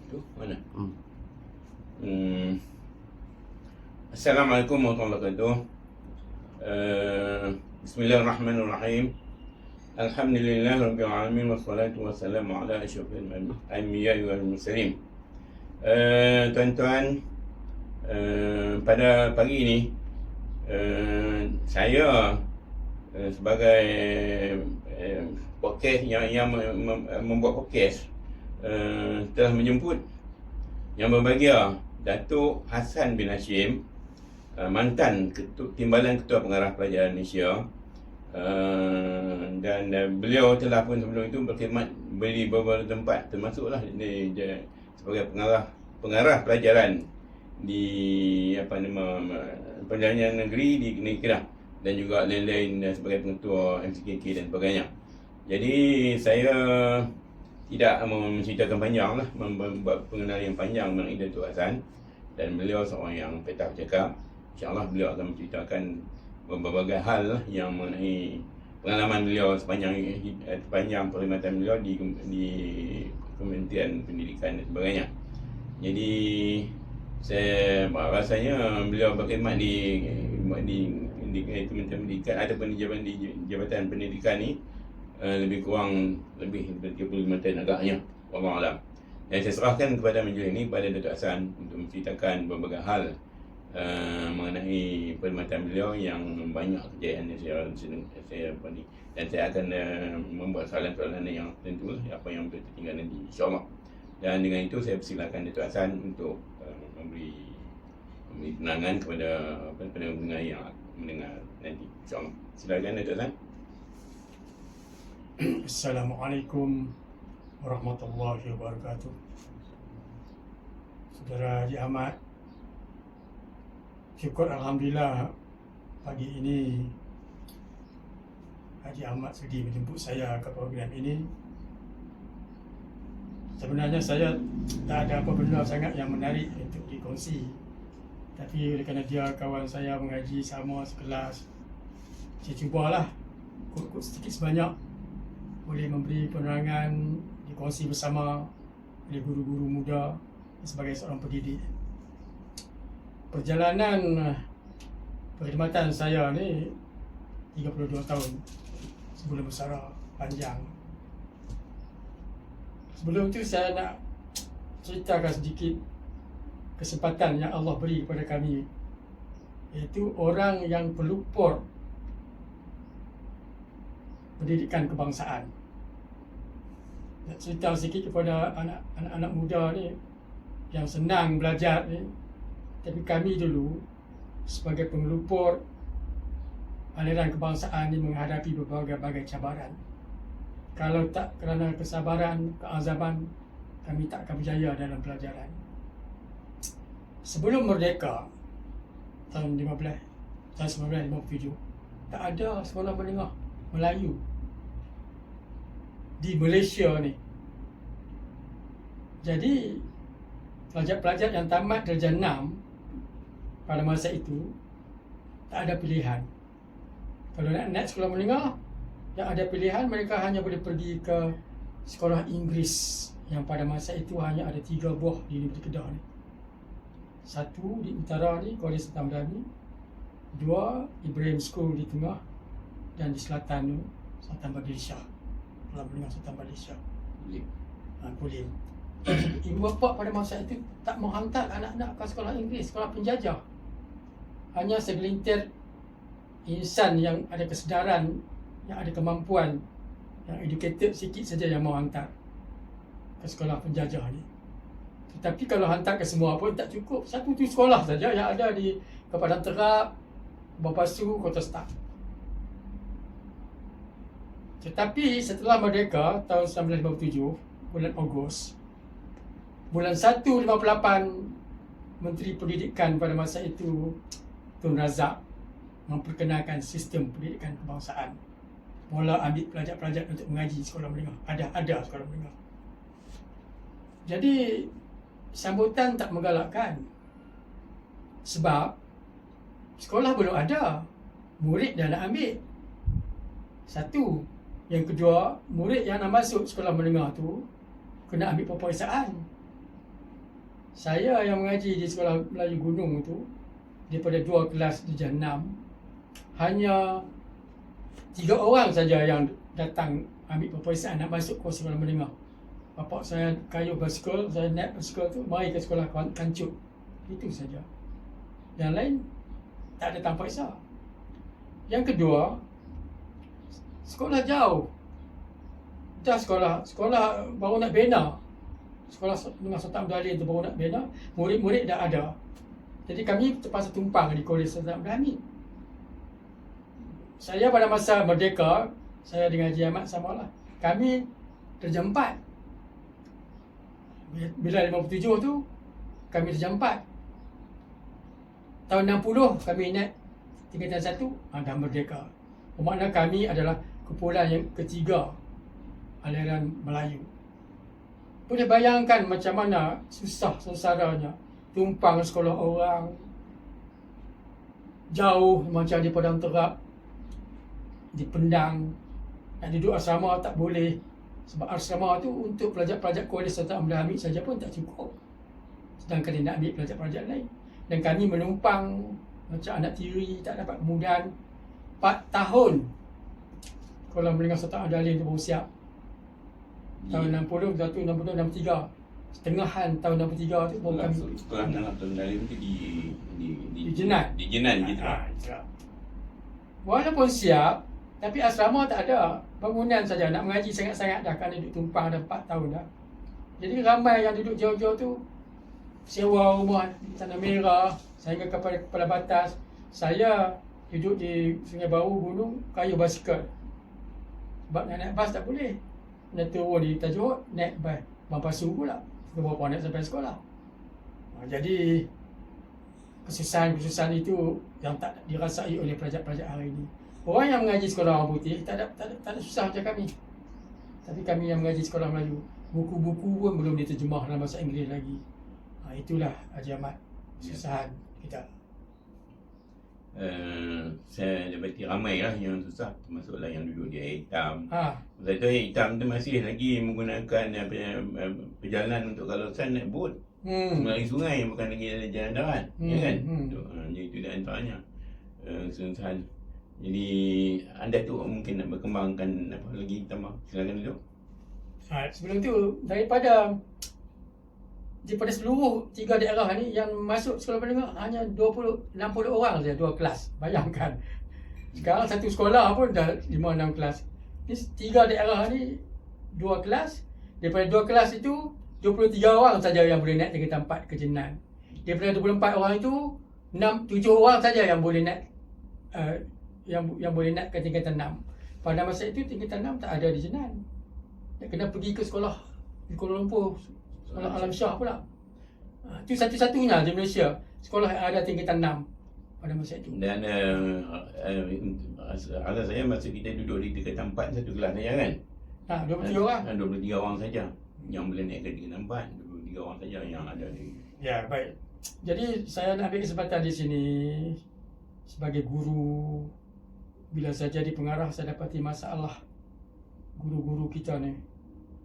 Tu mana? Assalamualaikum warahmatullahi wabarakatuh. Bismillahirrahmanirrahim. Alhamdulillahirabbil alamin wassalatu wassalamu ala asyrafil anbiya'i wal mursalin. Tuan-tuan, pada pagi ini saya sebagai podcast yang membuat podcast telah menjemput Yang Berbahagia Datuk Hassan bin Hashim, mantan Timbalan Ketua Pengarah Pelajaran Malaysia, dan beliau telah pun sebelum itu berkhidmat di beberapa tempat, termasuklah dia sebagai pengarah pelajaran di perjalanan negeri di Negeri Kedah, dan juga lain-lain sebagai pengetua MCKK dan sebagainya. Jadi saya tidak menceritakan panjang lah, membuat pengenalan yang panjang mengenai Datuk Hassan, dan beliau seorang yang petah bercakap. InsyaAllah beliau akan menceritakan berbagai hal lah yang mengenai pengalaman beliau sepanjang perkhidmatan beliau di Kementerian Pendidikan dan sebagainya. Jadi saya rasanya beliau berkhidmat di Kementerian Pendidikan ataupun di Jabatan Pendidikan ni lebih kurang 35 tahun agaknya, wallahualam. Dan saya serahkan kepada majlis ini kepada Datuk Hassan untuk menceritakan berbagai hal mengenai perkhidmatan beliau yang banyak kejayaan yang saya ni, dan saya akan membuat soalan-soalan yang tentu apa yang tertinggal nanti, insyaAllah. Dan dengan itu saya persilakan Datuk Hassan untuk memberi penerangan kepada pendengar yang mendengar nanti, insyaAllah. Silakan Datuk Hassan. Assalamualaikum warahmatullahi wabarakatuh. Saudara Haji Ahmad, syukur Alhamdulillah pagi ini Haji Ahmad sudi menjemput saya ke program ini. Sebenarnya saya tak ada apa benda sangat yang menarik untuk dikongsi, tapi oleh kerana dia kawan saya mengaji sama sekelas, saya cubalah kot-kot sedikit sebanyak boleh memberi penerangan, dikongsi bersama oleh guru-guru muda sebagai seorang pendidik. Perjalanan perkhidmatan saya ni 32 tahun sebelum bersara, panjang. Sebelum tu saya nak ceritakan sedikit kesempatan yang Allah beri kepada kami, iaitu orang yang pelupur pendidikan kebangsaan. Nak cerita sikit kepada anak-anak muda ni yang senang belajar ni, tapi kami dulu sebagai pengelupur aliran kebangsaan ni menghadapi berbagai cabaran. Kalau tak kerana kesabaran, keazaman, kami tak akan berjaya dalam pelajaran. Sebelum merdeka tahun 1957, tak ada sekolah menengah Melayu di Malaysia ni. Jadi pelajar-pelajar yang tamat darjah 6 pada masa itu tak ada pilihan. Kalau nak naik sekolah menengah, yang ada pilihan mereka hanya boleh pergi ke sekolah Inggeris, yang pada masa itu hanya ada 3 buah di negeri Kedah ni. Satu di utara ni, Kolej Sultan Hamdani. 2 Ibrahim School di tengah, dan di selatan tu Sultan Badil Shah, sekolah menengah Sultan Badil Shah, Kulim. Ibu bapa pada masa itu tak menghantar anak-anak ke sekolah Inggeris, sekolah penjajah. Hanya segelintir insan yang ada kesedaran, yang ada kemampuan, yang educated sikit saja yang mau hantar ke sekolah penjajah ni. Tetapi kalau hantar ke semua pun tak cukup. Satu tu sekolah saja yang ada di Padang Terap, Bapasu, Kota Staf. Tetapi setelah merdeka tahun 1957, bulan Ogos, bulan 1 58, Menteri Pendidikan pada masa itu Tun Razak memperkenalkan sistem pendidikan kebangsaan. Mula ambil pelajar-pelajar untuk mengaji sekolah menengah. Ada sekolah menengah. Jadi sambutan tak menggalakkan, sebab sekolah belum ada, murid dah nak ambil. Satu. Yang kedua, murid yang nak masuk sekolah menengah tu kena ambil peperiksaan. Saya yang mengaji di Sekolah Melayu Gunung tu, daripada 2 kelas darjah 6, hanya 3 orang saja yang datang ambil peperiksaan nak masuk kos sekolah menengah. Bapak saya kayuh basikal, saya naik basikal tu, mari ke sekolah Kancut. Itu saja. Yang lain tak ada tanpa periksa. Yang kedua, sekolah jauh. Dah sekolah baru nak bina. Sekolah dengan Sultan Abdul Halim tu baru nak bina, murid-murid dah ada. Jadi kami terpaksa tumpang di Kolej Sultan Abdul Hamid. Saya pada masa merdeka, saya dengan Haji Ahmad samalah. Kami darjah 4. Bila 57 tu, kami darjah 4. Tahun 60 kami naik tingkatan 1, dah merdeka. Bermakna kami adalah kumpulan yang ketiga aliran Melayu. Boleh bayangkan macam mana susah sengsaranya tumpang sekolah orang jauh macam di Padang Terap, di Pendang, nak duduk asrama tak boleh sebab asrama tu untuk pelajar-pelajar Kolej Sultan Abdul Hamid saja pun tak cukup, sedangkan dia nak ambil pelajar-pelajar lain. Dan kami menumpang macam anak tiri, tak dapat kemudahan. 4 tahun Sekolah Menengah Sultan Abdul Halim tu baru siap. Tahun 60, 61, 62, 63. Setengahan tahun 63 tu baru kami. Sekolah Menengah Sultan Abdul Halim tu di Jenan. Di Jenan gitu. Walaupun siap, tapi asrama tak ada. Bangunan saja, nak mengaji sangat-sangat dah kerana duduk tumpang dah 4 tahun dah. Jadi ramai yang duduk jauh-jauh tu sewa rumah di Tanah Merah sehingga kepada Kepala Batas. Saya duduk di Sungai Baru Gunung, kayuh basikal. Sebab nak naik bas tak boleh. Nak turun di Tajuk, naik bas Mampasu pula. Berapa nak sampai sekolah. Jadi kesusahan-kesusahan itu yang tak dirasai oleh pelajar-pelajar hari ini. Orang yang mengaji sekolah orang putih tak ada susah macam kami. Tapi kami yang mengaji sekolah Melayu, buku-buku pun belum diterjemah dalam bahasa Inggeris lagi. Itulah Haji Ahmad kesusahan kita. Saya dapati ramai lah yang susah, termasuklah yang duduk di air hitam. Masa tu air hitam tu masih lagi menggunakan perjalanan untuk kawasan naik bot melalui sungai, bukan lagi ada jalan darat, ya kan? Jadi itu di antaranya kesusahan. Jadi anda tu mungkin nak berkembangkan apa lagi tambah, silakan dulu. Sebelum tu daripada seluruh 3 daerah ni yang masuk sekolah menengah hanya 60 orang saja 2 kelas. Bayangkan. Sekarang satu sekolah pun dah 5-6 kelas. Ni 3 daerah ni 2 kelas. Daripada 2 kelas itu 23 orang saja yang boleh naik tingkatan 4 ke Jenan. Daripada 24 orang itu 7 orang saja yang boleh naik yang boleh naik ke tingkatan 6. Pada masa itu tingkatan 6 tak ada di Jenan. Dia kena pergi ke sekolah di Kuala Lumpur, Sekolah Alam Shah pula. Itu satu-satunya di Malaysia sekolah yang ada tingkatan 6 pada masa itu. Dan agak saya masa kita duduk di tingkatan 4 satu kelas saja kan? 23 orang. 23 orang saja yang boleh naik ke tingkatan 4. 23 orang saja yang ada di. Ya, baik. Jadi saya nak ambil kesempatan di sini sebagai guru. Bila saya jadi pengarah, saya dapati masalah guru-guru kita ni.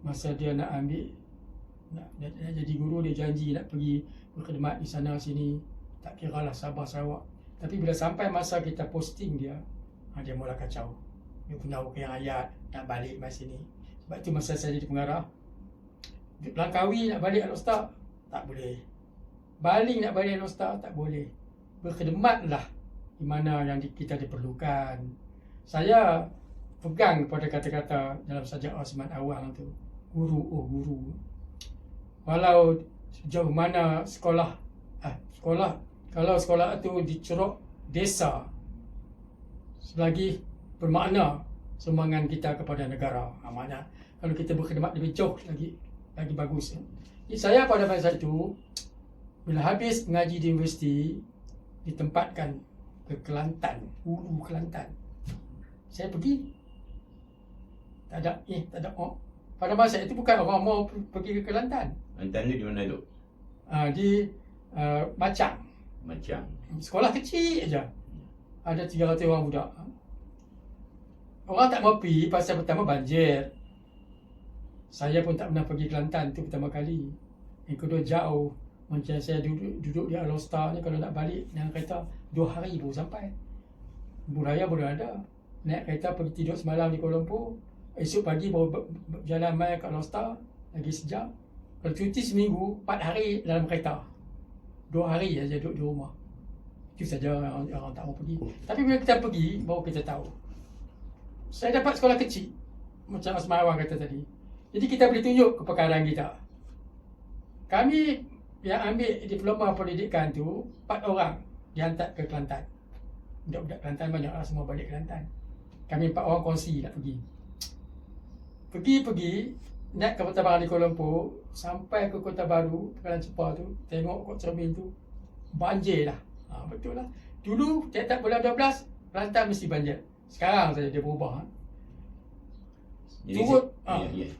Masa dia nak ambil nak jadi guru, dia janji nak pergi berkhidmat di sana sini, tak kiralah Sabah Sarawak. Tapi bila sampai masa kita posting dia mula kacau. Dia pun ke ayat nak balik masa sini. Sebab itu masa saya jadi pengarah, Langkawi nak balik Al-Ustaz tak boleh, Baling nak balik Al-Ustaz tak boleh. Berkhidmatlah di mana yang kita diperlukan. Saya pegang pada kata-kata dalam sajak Osman Awang tu, guru oh guru. Walau sejauh mana sekolah kalau sekolah itu di Cerok desa, selagi bermakna sumbangan kita kepada negara. Maknanya kalau kita berkhidmat lebih jauh lagi bagus. Jadi saya pada masa itu bila habis mengaji di universiti ditempatkan ke Kelantan, Hulu Kelantan. Saya pergi tak ada pada masa itu bukan orang mau pergi ke Kelantan. Kelantan ni di mana tu? Di Macang. Sekolah kecil aja. Ada 300 orang budak. Orang tak mau pergi pasal pertama banjir. Saya pun tak pernah pergi Kelantan, itu pertama kali. Yang kedua jauh. Macam saya duduk di Alostar ni, kalau nak balik dengan kereta 2 hari baru sampai. Buraya baru ada. Naik kereta pergi tidur semalam di Kuala Lumpur, esok pagi baru berjalan mai ke Alostar, lagi sejam. Kalau cuti seminggu, 4 hari dalam kereta. 2 hari saja duduk di rumah. Itu saja orang tak mau pergi. Tapi bila kita pergi, baru kita tahu. Saya dapat sekolah kecil, macam Asma Awang kata tadi. Jadi kita boleh tunjuk kepakaran kita. Kami yang ambil diploma pendidikan tu, 4 orang dihantar ke Kelantan. Budak-budak Kelantan banyak lah, semua balik Kelantan. Kami 4 orang kongsi nak pergi. Pergi, naik ke Kota Baru di Kuala Lumpur, sampai ke Kota Baru, Pekalan Cepar tu, tengok kat cermin tu, banjir lah. Betul lah. Dulu, tiap-tiap bulan 12, Kelantan mesti banjir. Sekarang saja dia berubah. Jadi Turun,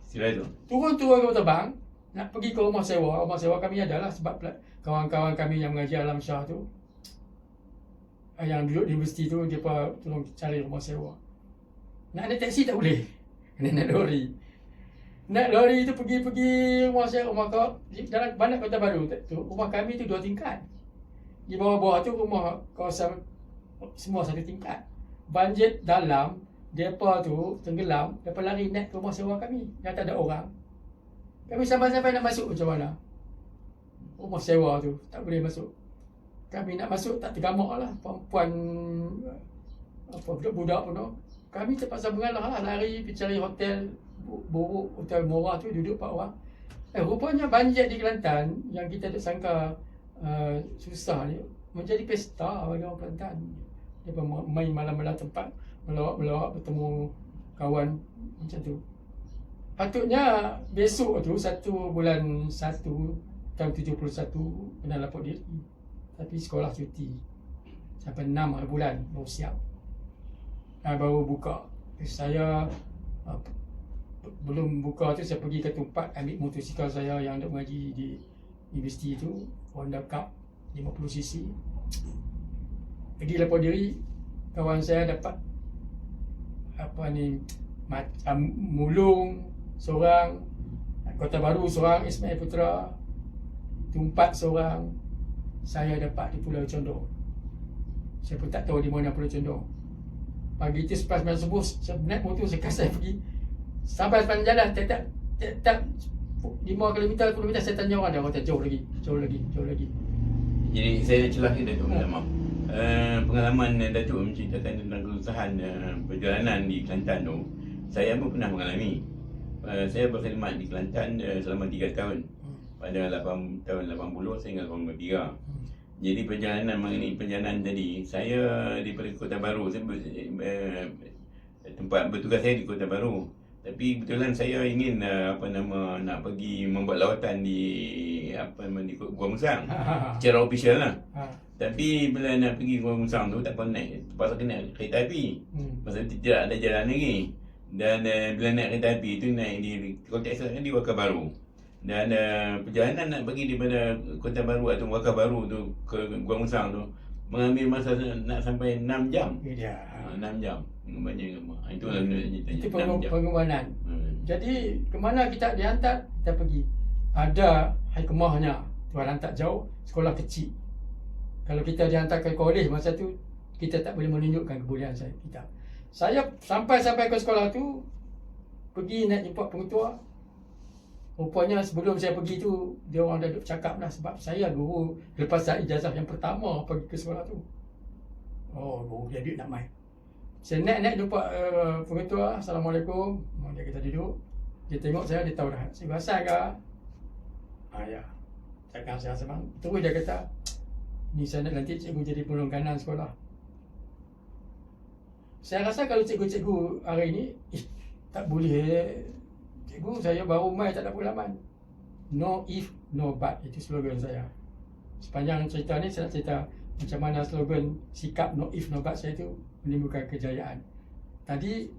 sila tu. turun ke Kota Bang, nak pergi ke rumah sewa. Rumah sewa kami adalah sebab kawan-kawan kami yang mengaji Alam Shah tu, yang duduk di universiti tu, dia pun tolong cari rumah sewa. Nak naik taksi tak boleh, kena naik lori. Naik lori tu pergi rumah sewa, dalam bandar Kota Baru tu, rumah kami tu 2 tingkat. Di bawah-bawah tu rumah kawasan semua 1 tingkat. Banjir dalam, depa tu tenggelam, depa lari naik ke rumah sewa kami yang tak ada orang. Kami sampai-sampai nak masuk macam mana? Rumah sewa tu tak boleh masuk. Kami nak masuk tak tergamak lah, perempuan budak-budak pun. Kami terpaksa mengalah lah, lari pergi cari hotel buruk, hotel murah tu, duduk 4 orang. Rupanya banjir di Kelantan yang kita tak sangka susah ni menjadi pesta bagi orang Kelantan. Dia main malam-malam tempat, melawak bertemu kawan macam tu. Patutnya besok tu 1 bulan 1 tahun 71 kena lapor diri. Tapi sekolah cuti sampai 6 bulan baru siap. Baru buka. Saya belum buka tu, saya pergi ke tempat ambil motosikal saya yang nak mengaji di universiti tu, Honda Cup 50cc. Pergi lapor diri, kawan saya dapat Mulung seorang, Kota Baru seorang, Ismail Putra, Tumpat seorang, saya dapat di Pulau Condong. Saya pun tak tahu di mana Pulau Condong. Pagi tu selepas main subuh, saya naik motor, saya pergi sampai sepanjang jalan, tiap 5 km, 10 km saya tanya orang, dia kata jauh lagi. Jadi saya nak celah kita Datuk, minta maaf. Pengalaman Datuk menceritakan tentang kesusahan perjalanan di Kelantan tu, saya pun pernah mengalami. Saya berkhidmat di Kelantan selama 3 tahun. Pada tahun 80 sehingga 83. Jadi perjalanan tadi, saya daripada Kota Baru, tempat bertugas saya di Kota Baru. Tapi kebetulan saya ingin nak pergi membuat lawatan di Gua Musang secara official lah. Tapi bila nak pergi Gua Musang tu tak pernah naik, terpaksa kena kereta api. Pasal tidak ada jalan lagi. Dan bila naik kereta api tu naik di konteks di Waka Baru. Dan perjalanan nak pergi daripada Kota Baru atau Waka Baru tu ke Gua Musang tu mengambil masa nak sampai 6 jam. Ya. 6 jam. Banyak lama. Itulah itu pengorbanan. Jadi ke mana kita dihantar, kita pergi. Ada hikmahnya. Tuan hantar jauh, sekolah kecil. Kalau kita dihantar ke kolej masa tu, kita tak boleh menunjukkan kebolehan kita. Saya sampai ke sekolah tu, pergi nak jumpa pengetua. Rupanya sebelum saya pergi tu, dia orang dah duduk cakap dah, sebab saya guru lepas saya ijazah yang pertama pergi ke sekolah tu. Oh, guru dia nak main. Saya naik jumpa pengetua, Assalamualaikum. Dia kata duduk. Dia tengok saya, dia tahu dah. Saya berasal ke? Ya. Cakap saya sebang. Terus dia kata, ni saya nak nanti cikgu jadi penolong kanan sekolah. Saya rasa kalau cikgu-cikgu hari ni, tak boleh. Cikgu, saya baru mai tak ada pengalaman. No if, no but. Itu slogan saya. Sepanjang cerita ni, saya nak cerita macam mana slogan sikap no if, no but saya tu menimbulkan kejayaan. Tadi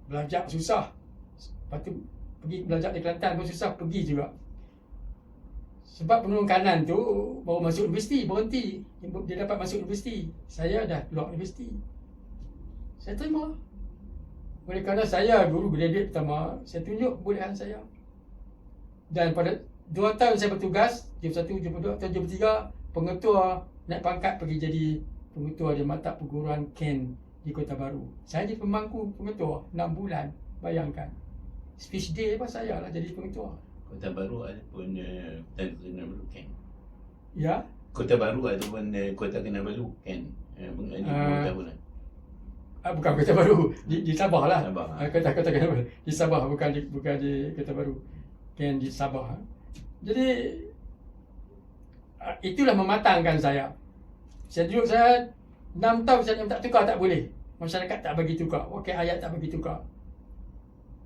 belajar susah. Lepas tu pergi belajar di Kelantan pun susah, pergi juga. Sebab penolong kanan tu baru masuk universiti, berhenti. Dia dapat masuk universiti. Saya dah keluar universiti. Saya terima. Oleh kerana saya guru graduate pertama, saya tunjuk kebolehan saya. Dan pada 2 tahun saya bertugas, jam 1, jam 2, atau jam 3, pengetua naik pangkat pergi jadi pengetua di mata perguruan Ken di Kota Baru. Saya jadi pemangku pengetua 6 bulan. Bayangkan. Speech day apa saya lah jadi pengetua. Kota Baru ataupun Kota Kinabalu kan? Ya. Kota Baru ataupun Kota Kinabalu kan? Ini 2 tahun lah. Bukan Kota Baru, di Sabah lah. Sabah. Kota Kinabalu di Sabah, bukan di Kota Baru. Ken di Sabah. Jadi itulah mematangkan saya. Saya 6 tahun saya tak tukar tak boleh. Masyarakat tak bagi tukar. Okey, ayat tak bagi tukar.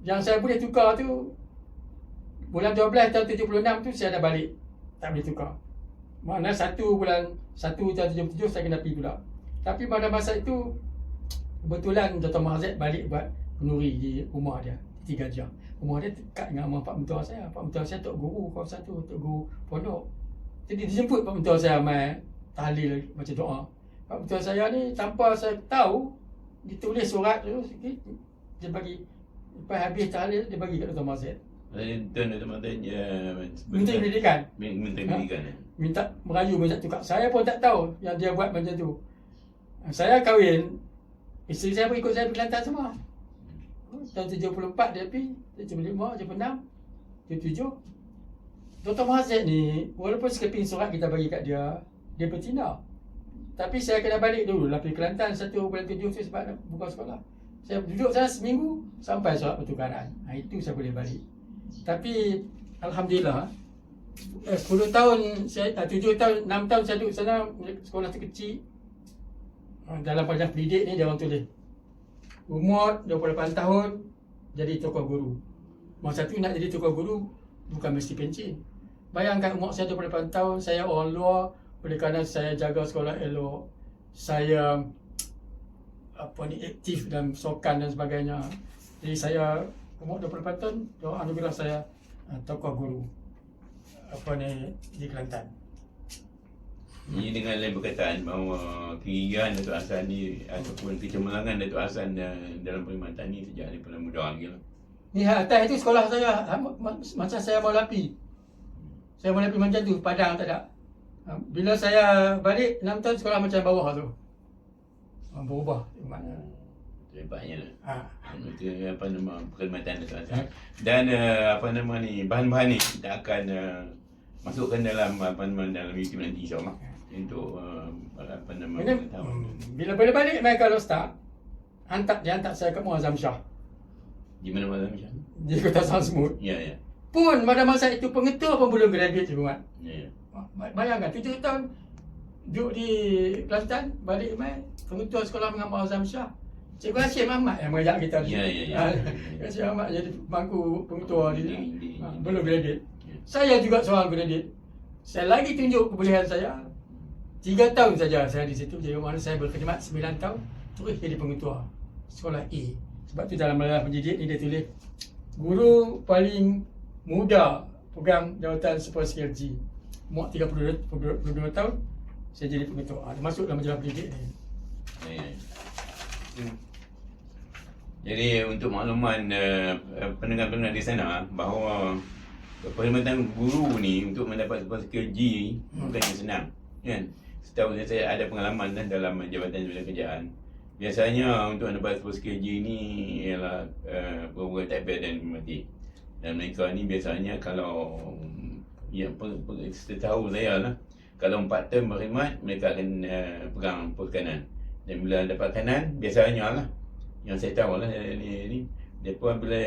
Yang saya boleh tukar tu bulan 12 tahun 76 tu saya dah balik. Tak boleh tukar. Maknanya 1 bulan 1 tahun 77 saya kena pergi pula. Tapi pada masa itu kebetulan Dr. Mahzad balik buat penuri di rumah dia, di Gajah. Rumah dia dekat dengan rumah Pak Mentua saya. Pak Mentua saya Tok Guru kawasan tu, Tok Guru Pondok. Jadi dijemput Pak Mentua saya mai tahlil baca doa. Pak Mentua saya ni tanpa saya tahu ditulis surat tu sikit, dia bagi. Lepas habis tahlil dia bagi kat Dr. Mahzad. Tuan Dr. Mahzad Menteri Pendidikan. Menteri Pendidikan. Minta merayu minta tukar. Saya pun tak tahu yang dia buat macam tu. Saya kahwin, isteri saya pun ikut saya pergi Kelantan semua. Tahun 74 dia pergi, 75, 76, 77. Dr. Mahzad ni, walaupun sekeping surat kita bagi kat dia, dia bertindak. Tapi saya kena balik dulu lah pergi Kelantan 1 bulan 7 tu sebab nak buka sekolah. Saya duduk sana seminggu sampai surat pertukaran. Itu saya boleh balik. Tapi Alhamdulillah 10 tahun, 7 tahun, 6 tahun saya duduk sana, sekolah terkecil. Dalam pelajaran pendidik ni dia orang tulis umur 28 tahun jadi tokoh guru. Masa tu nak jadi tokoh guru bukan mesti pencen. Bayangkan umur saya 28 tahun, saya orang luar, oleh kerana saya jaga sekolah elok, saya aktif dan sokan dan sebagainya. Jadi saya umur 28 tahun, alhamdulillah saya tokoh guru di Kelantan. Ini dengan lain perkataan bahawa kegagalan Datuk Hassan ni ataupun kecemerlangan Datuk Hassan dalam perkhidmatan ni sejak daripada muda lagi lah. Ni atas itu sekolah saya, masa saya mau lapi. Saya mau lapi macam tu, Padang tak ada. Bila saya balik 6 tahun sekolah macam bawah tu. Berubah mana. Hebatnya lah. Itu perkhidmatan Datuk Hassan. Ha. Dan bahan-bahan ni kita akan masukkan dalam dalam YouTube nanti insya-Allah. Untuk bila balik mai kalau start dihantar saya ke Muazzam Shah di mana Muazzam Shah? di Kota Sansmut. Ya, ya. Pun pada masa itu pengetua pun belum graduate juga. Ya. Bayangkan 7 tahun duduk di Kelantan, balik mai pengetua sekolah dengan Muazzam Shah. Cikgu Hashim Ahmad yang mengajak kita. Ya. Hashim Ahmad jadi bangku pengetua di belum graduate. Ya. Saya juga seorang graduate. Saya lagi tunjuk kebolehan saya. 3 tahun saja saya di situ. Jadi mana saya berkhidmat 9 tahun terus jadi pengetua sekolah A. Sebab tu dalam Malaya Pendidik ni dia tulis guru paling muda pegang jawatan Super Skill G. Umur 32 tahun saya jadi pengetua. Masuk dalam majalah pendidik ni. Ya. Jadi untuk makluman pendengar-pendengar di sana bahawa perkhidmatan guru ni untuk mendapat Super Skill G bukannya senang, kan? Setahu saya ada pengalaman dalam jabatan kerjaan. Biasanya untuk mendapat Super Skill G ni ialah perwira type dan mati. Dan mereka ni biasanya kalau setahu saya lah, kalau 4 term berkhidmat mereka akan pegang pos kanan. Dan bila dapat kanan biasanya lah, yang saya tahu lah ni mereka bila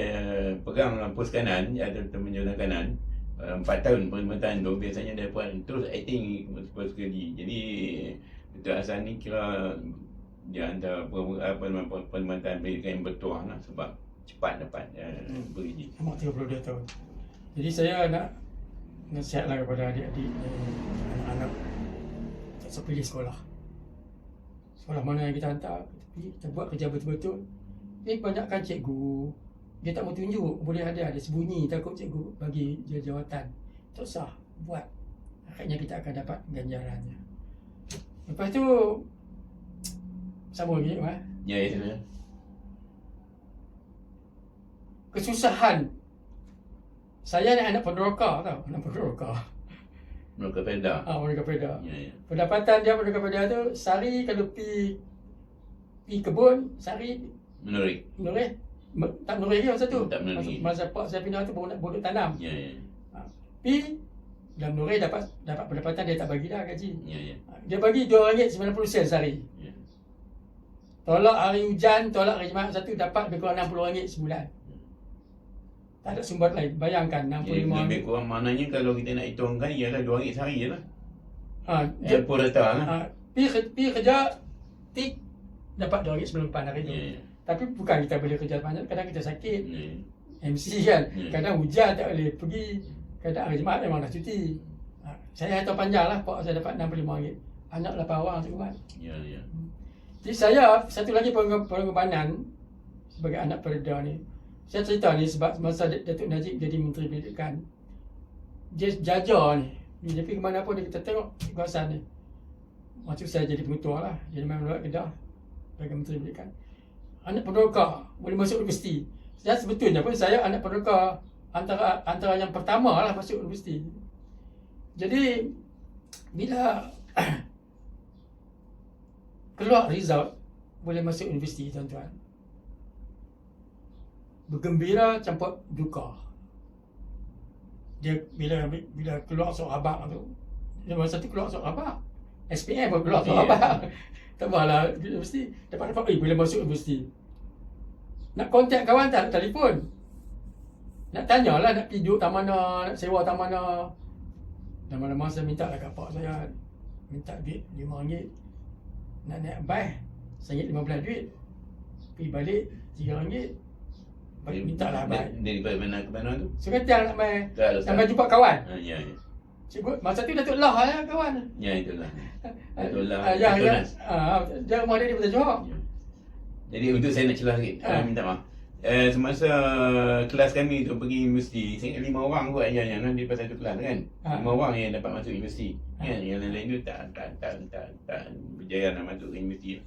pegang pos kanan atau menjalankan kanan 4 tahun perkhidmatan tu biasanya mereka terus acting sekali. Jadi Datuk Hassan ni kira dia antara perkhidmatan pendidikan yang bertuah lah sebab cepat dapat berizin. Umur 32 tahun. Jadi saya nak nasihatlah kepada adik-adik anak-anak tak usah pilih sekolah. Sekolah mana yang kita hantar, kita buat kerja betul-betul. Ni banyakkan cikgu, dia tak mau tunjuk, boleh ada sembunyi, takut cikgu bagi dia jawatan. Tak usah, buat. Akhirnya kita akan dapat ganjarannya. Lepas tu, sambung lagi, Ya, itu. kesusahan Saya ni anak peneroka tau, anak peneroka. Mereka peda. Mereka peda. Ya, ya. Pendapatan dia mereka peda tu sehari kalau pi kebun, sehari Menarik. menurih. Tak menurih dia masa tu. Tak menurih. Masa pak saya pindah tu baru nak bodok tanam. Ya, ya. Pi dah menurih dapat pendapatan dia tak bagi dah gaji. Ya, ya. Dia bagi RM2.90 sehari. Ya. Tolak hari hujan, tolak hari Jumaat satu dapat lebih kurang RM60 sebulan. Tak ada sumber lain. Bayangkan Jadi RM65. lebih kurang maknanya kalau kita nak hitungkan ialah RM2 sehari je lah. Dia Pura rata lah. pi kerja tik dapat RM2.98 hari tu. Ya, ya. Tapi bukan kita boleh kerja banyak, kadang kita sakit. Ya, ya. MC kan, Ya. kadang hujan tak boleh pergi. Kadang hari Jumaat memang dah cuti. Saya hantar panjang lah, pak saya dapat RM65. Anak 8 orang tu kan. Ya, ya. Jadi saya, satu lagi pengorbanan sebagai anak perda ni. Saya cerita ni sebab masa Datuk Najib jadi Menteri Pendidikan. Dia jajar ni. Dia pergi ke mana pun dia kita tengok kawasan ni. Waktu saya jadi pengetua lah. Jadi main lewat Kedah sebagai Menteri Pendidikan. Anak peneroka boleh masuk universiti. Saya sebetulnya pun saya anak peneroka antara yang pertama lah masuk universiti. Jadi bila keluar result boleh masuk universiti tuan-tuan, bergembira campur duka. Dia bila keluar surat khabar tu, dia masa tu keluar surat khabar, SPM pun keluar surat khabar. Tambahlah universiti dapat boleh masuk universiti. Nak kontak kawan tak, telefon. Nak tanyalah nak pergi duduk tak mana, nak sewa tak mana. Lama-lama saya minta lah kat pak saya, minta duit RM5. Nak naik bas, RM1.15 duit. Pergi balik RM3. Balik minta lah bas. Daripada mana ke mana tu? Sekejap nak main, Ke Alor nak main jumpa kawan. Ya, ya. Cikgu, masa tu Datuk Lah lah kawan. Ya, itulah. Datuk Lah. Ya, Datuk ya. Nas. Dia rumah dia di Betul Johor. Ya. Jadi untuk saya nak celah sikit, minta maaf. Semasa kelas kami tu pergi universiti, saya ingat 5 orang kot yang daripada satu kelas kan. 5 orang yang dapat masuk universiti. Kan, yang lain-lain tu tak berjaya nak masuk ke universiti.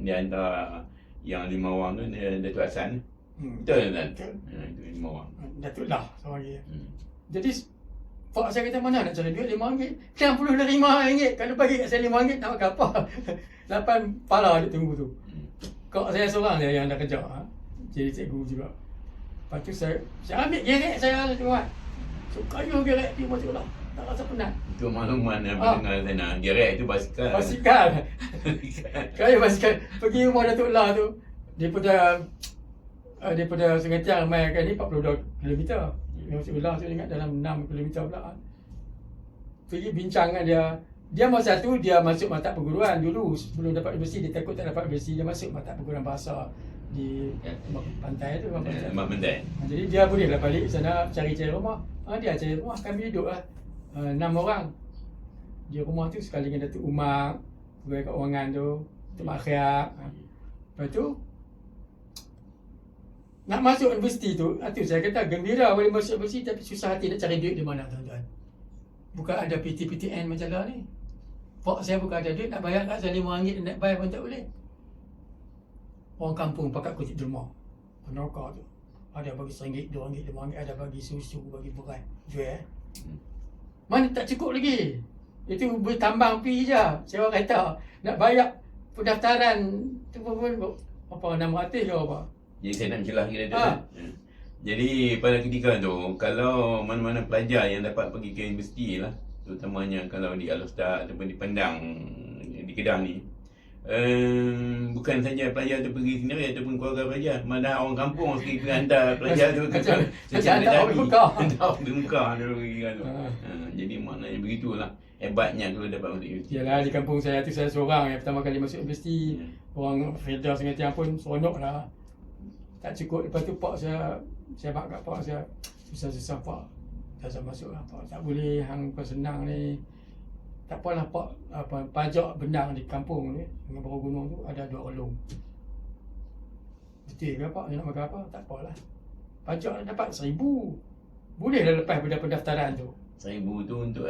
Dia antara yang 5 orang tu Datuk Hassan. Betul kan? Betul. Itu 5 orang. Datuk Lah seorang lagi. Hmm. Jadi pak saya kata mana nak cari duit RM5? RM60 dah RM5. Kalau bagi kat saya RM5 nak makan apa? 8 pala dia tunggu tu. Kak saya seorang je yang dah kerja. Jadi cikgu juga. Lepas tu saya ambil gerek saya tuan. So kayu gerek dia macam lah. Tak rasa penat. Itu makluman yang pendengar sana. Gerek itu basikal. Basikal. Kayu basikal. Pergi rumah Datuk Lah tu. Daripada Sungai Tiang mai kan ni 42 km. Datuk Lah tu ingat dalam 6 km pula. Pergi bincang dengan dia. Dia masa tu dia masuk mata perguruan dulu. Sebelum dapat universiti dia takut tak dapat universiti, dia masuk mata perguruan bahasa di pantai tu. Mak Mentai. Jadi dia bolehlah balik sana cari-cari rumah. Dia cari rumah, kami duduk lah 6 orang di rumah tu, sekali dengan Datuk Umar, pegawai keuangan tu, Datuk Makhiak. Lepas tu nak masuk universiti tu, itu saya kata gembira boleh masuk universiti tapi susah hati nak cari duit di mana tuan-tuan. Bukan ada PTN macam lah ni. Pak saya bukan ada duit nak bayar kat saya RM5 nak bayar pun tak boleh. Orang kampung pakat kutip derma. Peneroka tu. Ada bagi RM1, RM2, RM5, ada bagi susu, bagi beras. Jual. Mana tak cukup lagi. Itu boleh tambang pi je. Sewa kereta. Nak bayar pendaftaran tu pun apa 600 ke apa. Jadi saya nak mencelah kita tu. Jadi pada ketika tu, kalau mana-mana pelajar yang dapat pergi ke universiti lah, terutamanya kalau di Alor ataupun di Pendang, di Kedah ni, bukan saja pelajar tu pergi sendiri ataupun keluarga pelajar, malah orang kampung sekali pergi hantar pelajar tu ke hantar orang Mekah. Hantar orang Mekah dulu pergi kan tu. Jadi maknanya begitulah hebatnya kalau dapat masuk universiti. Yalah, di kampung saya tu saya seorang yang pertama kali masuk universiti. Orang Felda Sungai Tiang pun seronok lah. Tak cukup, lepas tu pak saya bak kat pak saya, susah-susah pak, tak saya masuk lah pak, tak boleh, hang kau senang ni. Tak apalah pak, pajak benang di kampung ni dengan Bawah Gunung tu ada 2 rolong. Betul ke pak, dia nak makan apa? Tak apalah. Pajak dapat RM1,000. Boleh dah lepas pada pendaftaran tu. RM1,000 tu untuk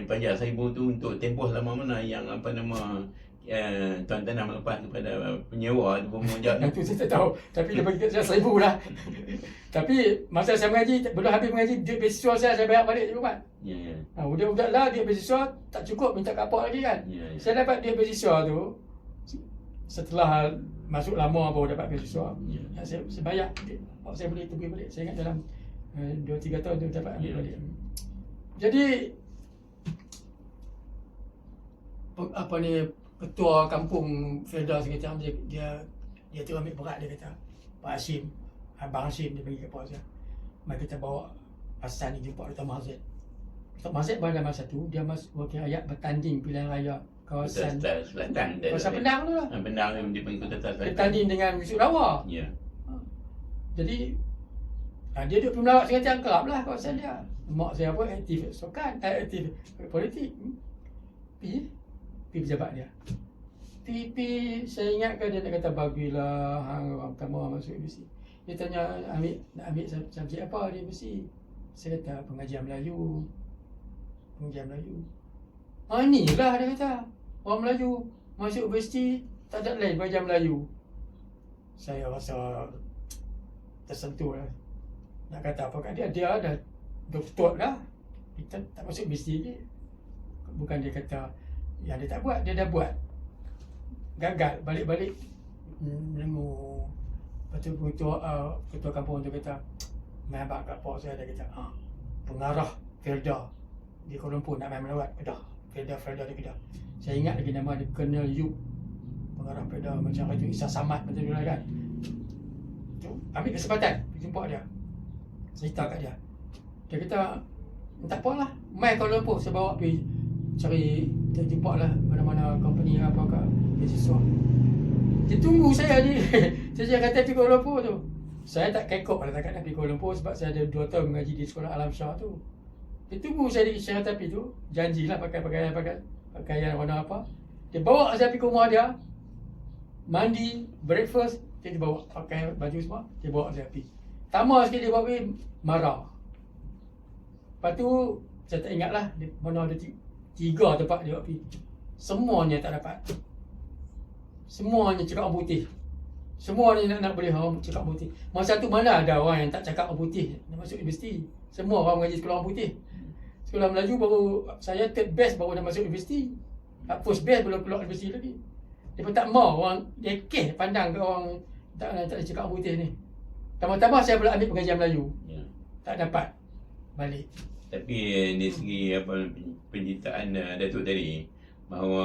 pajak RM1,000 tu untuk tempoh lama mana yang tuan tanah melepas kepada penyewa tu pun jawab. Yang tu saya tak tahu. Tapi dia bagi kat saya 1,000 lah. Tapi masa saya mengaji, belum habis mengaji, duit beasiswa saya bayar balik je Mat. Ya, ya. Budak-budak lah duit beasiswa tak cukup, minta kapok lagi kan. Ya, ya. Saya dapat duit beasiswa tu setelah masuk lama baru dapat beasiswa. Ya. Saya bayar. Saya boleh tunggu balik. Saya ingat dalam 2-3 tahun tu dapat ambil Ya. balik. Jadi apa ni, ketua kampung Felda Sengketiam dia tu ambil berat, dia kata Pak Hashim, Abang Hashim dia bagi kat Pak saya. Mari kita bawa Hassan ni jumpa Dr. Mahzid. Dr. Mahzid pada masa tu dia wakil rakyat bertanding pilihan raya kawasan Selatan. kawasan Penang tu lah. Penang dia panggil Kota Selatan. Bertanding dengan Yusuf Lawa. Ya. Jadi dia duduk melawat Sengketiam Kelab lah kawasan dia. Mak saya apa aktif sukan, aktif politik. Pergi pejabat dia. Pergi saya ingatkan dia nak kata bagilah hang orang pertama masuk universiti. Dia tanya nak ambil subjek apa di universiti. Saya kata pengajian Melayu. Inilah dia kata. Orang Melayu masuk universiti tak ada lain pengajian Melayu. Saya rasa tersentuh lah. Nak kata apa kat dia, dia ada doktor lah. Kita tak masuk universiti lagi. Bukan dia kata yang dia tak buat, dia dah buat. Gagal, balik-balik menemu. Lepas tu ketua kampung tu kata, main abang kat Pak saya, dia kata, pengarah Felda di Kuala Lumpur nak main melawat Kedah. Felda di Kedah. Saya ingat lagi nama dia Colonel Yub. Pengarah Felda macam itu Isa Samad macam tu lah kan. Tu ambil kesempatan pergi jumpa dia. Cerita kat dia. Dia kata, tak apalah, main Kuala Lumpur, saya bawa pergi cari, dia jumpa lah mana-mana company apa ke beasiswa. Dia tunggu saya ni. Saya kata pergi Kuala Lumpur tu. Saya tak kekok pada takat nak pergi Kuala Lumpur sebab saya ada 2 tahun mengaji di sekolah Alam Shah tu. Dia tunggu saya di Syarah Tapi tu, janjilah pakai pakaian warna apa. Dia bawa saya pergi ke rumah dia, mandi, breakfast, dia bawa pakai baju semua, dia bawa saya pergi. Pertama sekali dia bawa pergi, marah. Lepas tu, saya tak ingat lah mana ada 3 tempat dia bawa pergi. Semuanya tak dapat. Semuanya cakap orang putih. Semuanya nak boleh orang cakap orang putih. Masa tu mana ada orang yang tak cakap orang putih nak masuk universiti. Semua orang mengaji sekolah orang putih. Sekolah Melayu baru saya third best baru nak masuk universiti. First best belum keluar universiti lagi. Dia pun tak mau orang dekeh pandang ke orang tak ada cakap orang putih ni. Pertama-tama saya pula ambil pengajian Melayu. Ya. Tak dapat balik. Tapi dari segi penciptaan Datuk tadi, bahawa